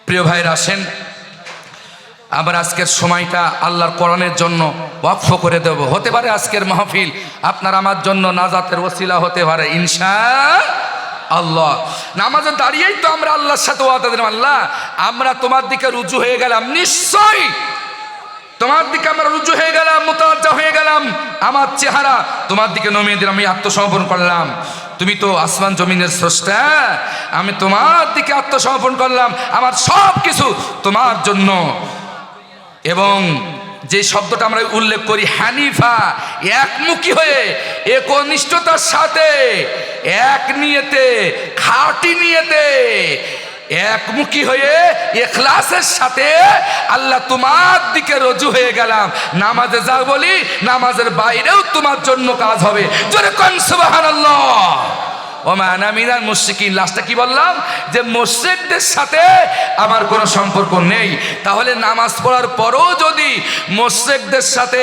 প্রিয় ভাইরা, আসেন আবার আজকের সময়টা আল্লাহর কোরআনের জন্য ওয়াকফ করে দেব। হতে পারে আজকের মাহফিল আপনার আমার জন্য নাজাতের ওসিলা হতে পারে ইনশাআল্লাহ। নামাজে দাঁড়িয়েই তো আমরা আল্লাহর সাথে ওয়াদা দিলাম, আল্লাহ আমরা তোমার দিকে রুজু হয়ে গেলাম, নিশ্চয়ই তোমার দিকে আমরা রুজু হয়ে গেলাম, মুতাওয়াজ্জা হয়ে গেলাম, আমার চেহারা তোমার দিকে নমিয়ে দিলাম, আমি আত্মসমর্পণ করলাম। তুমি তো আসমান জমিনের স্রষ্টা, আমি তোমার দিকে আত্মসমর্পণ করলাম, আমার সব কিছু তোমার জন্য। এবং যে শব্দটা আমরা উল্লেখ করি হানিফা, একমুখী হয়ে একনিষ্ঠতার সাথে, এক নিয়তে, খাঁটি নিয়তে, একমুখী হয়ে ইখলাসের সাথে আল্লাহ তোমার দিকে রুজু হয়ে গেলাম। নামাজে যা বলি নামাজের বাইরেও তোমার জন্য কাজ হবে। জোরে কোন সুবহানাল্লাহ। ওমা আনা মিনাল মুশরিকিন। লাস্টে কি বললাম? যে মুশরিকদের সাথে আমার কোনো সম্পর্ক নেই। তাহলে নামাজ পড়ার পরও যদি মুশরিকদের সাথে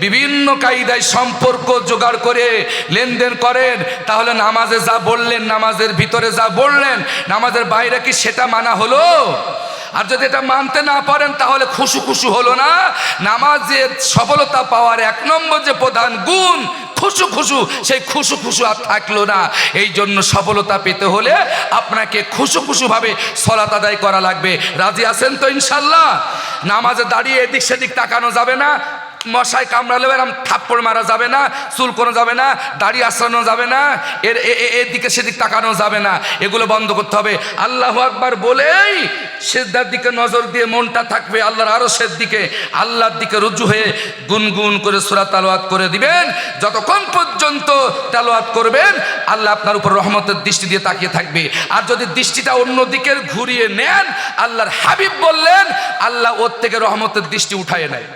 বিভিন্ন কায়দায় সম্পর্ক জোগাড় করে লেনদেন করেন, তাহলে নামাজে যা বললেন, নামাজের ভিতরে যা বললেন, নামাজের বাইরে কি সেটা মানা হলো? আর যদি এটা মানতে না পারেন তাহলে খুশু খুশু হলো না। নামাজের সফলতা পাওয়ার এক নম্বর যে প্রধান গুণ খুশু খুশু, সেই খুশু খুশু আর থাকলো না। এই জন্য সফলতা পেতে হলে আপনাকে খুশু খুশুভাবে সালাত আদায় করা লাগবে। রাজি আছেন তো ইনশাল্লাহ? নামাজে দাঁড়িয়ে এদিক সেদিক তাকানো যাবে না, মশায় কামড়ালেও এরম থাপ্পড় মারা যাবে না, চুল কোনো যাবে না, দাড়ি আশ্রানো যাবে না, এদিকে সেদিক তাকানো যাবে না, এগুলো বন্ধ করতে হবে। আল্লাহু আকবার বলেই সিজদার দিকে নজর দিয়ে মনটা থাকবে আল্লাহর আরশের দিকে, আল্লাহর দিকে রুজু হয়ে গুনগুন করে সূরা তেলাওয়াত করে দিবেন। যতক্ষণ পর্যন্ত তেলাওয়াত করবেন আল্লাহ আপনার উপর রহমতের দৃষ্টি দিয়ে তাকিয়ে থাকবে। আর যদি দৃষ্টিটা অন্য দিকে ঘুরিয়ে নেন, আল্লাহর হাবিব বললেন আল্লাহ ওর থেকে রহমতের দৃষ্টি উঠায় নেয়।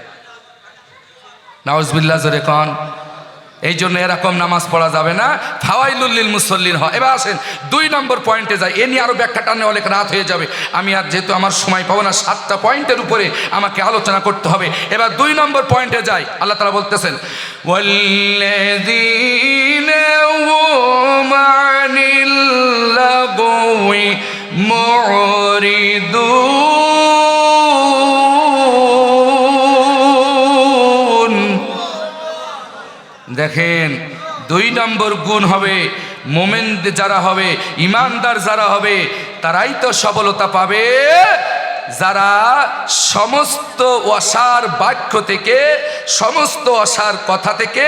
নাউজুবিল্লাহ জোরে কন। এই জন্য এরকম নামাজ পড়া যাবে না, ফাওয়াইলুল লিল মুসাল্লিন হয়। এবার আসেন 2 নম্বর পয়েন্টে যাই। এ নিয়ে আরো ব্যাখ্যা টানলে অনেক রাত হয়ে যাবে, আমি আর যেহেতু আমার সময় পাবো না, 7টা পয়েন্টের উপরে আমাকে আলোচনা করতে হবে। এবার 2 নম্বর পয়েন্টে যাই। আল্লাহ তাআলা বলতেছেন ওয়াল্লাযীনা হুম আনিল লাগওয়ি মুরিদুন। দেখেন 2 নম্বর গুণ হবে মোমেন যারা হবে, ইমানদার যারা হবে, তারাই তো সফলতা পাবে যারা সমস্ত অসার বাক্য থেকে, সমস্ত অসার কথা থেকে,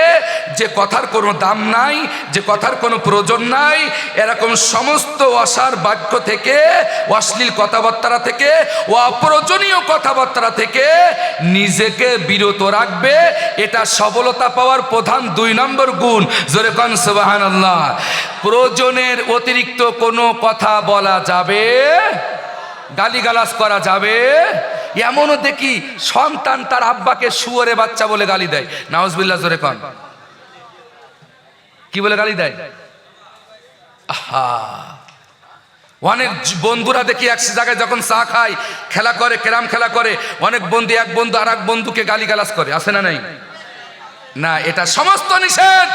যে কথার কোনো দাম নাই, যে কথার কোনো প্রয়োজন নাই, এরকম সমস্ত অসার বাক্য থেকে, অশ্লীল কথাবার্তা থেকে, অপ্রয়োজনীয় কথাবার্তা থেকে নিজেকে বিরত রাখবে। এটা সফলতা পাওয়ার প্রধান 2 নম্বর গুণ। জোরে কোন সুবহানাল্লাহ। প্রয়োজনের অতিরিক্ত কোনো কথা বলা যাবে, গালিগালাজ করা যাবে। এমনও দেখি সন্তান তার আব্বাকে শুয়োরে বাচ্চা বলে গালি দেয়। নাউজুবিল্লাহ জোরে কোন। কি বলে গালি দেয়? আহা, অনেক বন্ধুরা দেখি এক জায়গায় যখন চা খায়, খেলা করে, ক্যারাম খেলা করে, অনেক বন্ধু এক বন্ধু আর এক বন্ধুকে গালিগালাজ করে, আছে না নাই? না, এটা সমস্ত নিষেধ।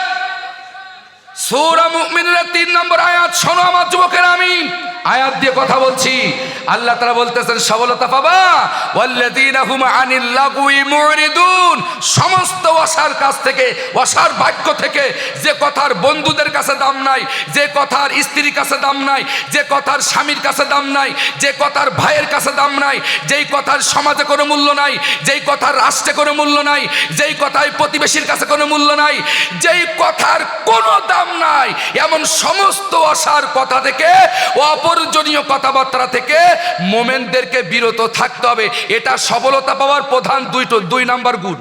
সূরা মুমিনুনের 3 নম্বর আয়াত শোনো আমার যুবকেরা, আমি আয়াত দিয়ে কথা বলছি। আল্লাহ তাআলা বলতেছেন সফলতা পাবা ওয়াল্লাযীনা হুম আনিল লাগওয়ি মুরিদুন। সমস্ত অসার কাজ থেকে, অসার বাক্য থেকে, যে কথার বন্ধুদের কাছে দাম নাই, যে কথার স্ত্রীর কাছে দাম নাই, যে কথার স্বামীর কাছে দাম নাই, যে কথার ভাইয়ের কাছে দাম নাই, যেই কথার সমাজে কোনো মূল্য নাই, যেই কথার রাষ্ট্রে কোনো মূল্য নাই, যেই কথায় প্রতিবেশীর কাছে কোনো মূল্য নাই, যেই কথার কোনো দাম নাই, এমন সমস্ত অসার কথা থেকে, অপ্রয়োজনীয় কথাবার্তা থেকে মোমেনদেরকে বিরত থাকতে হবে। এটা সফলতা পাওয়ার প্রধান 2 নম্বর গুণ।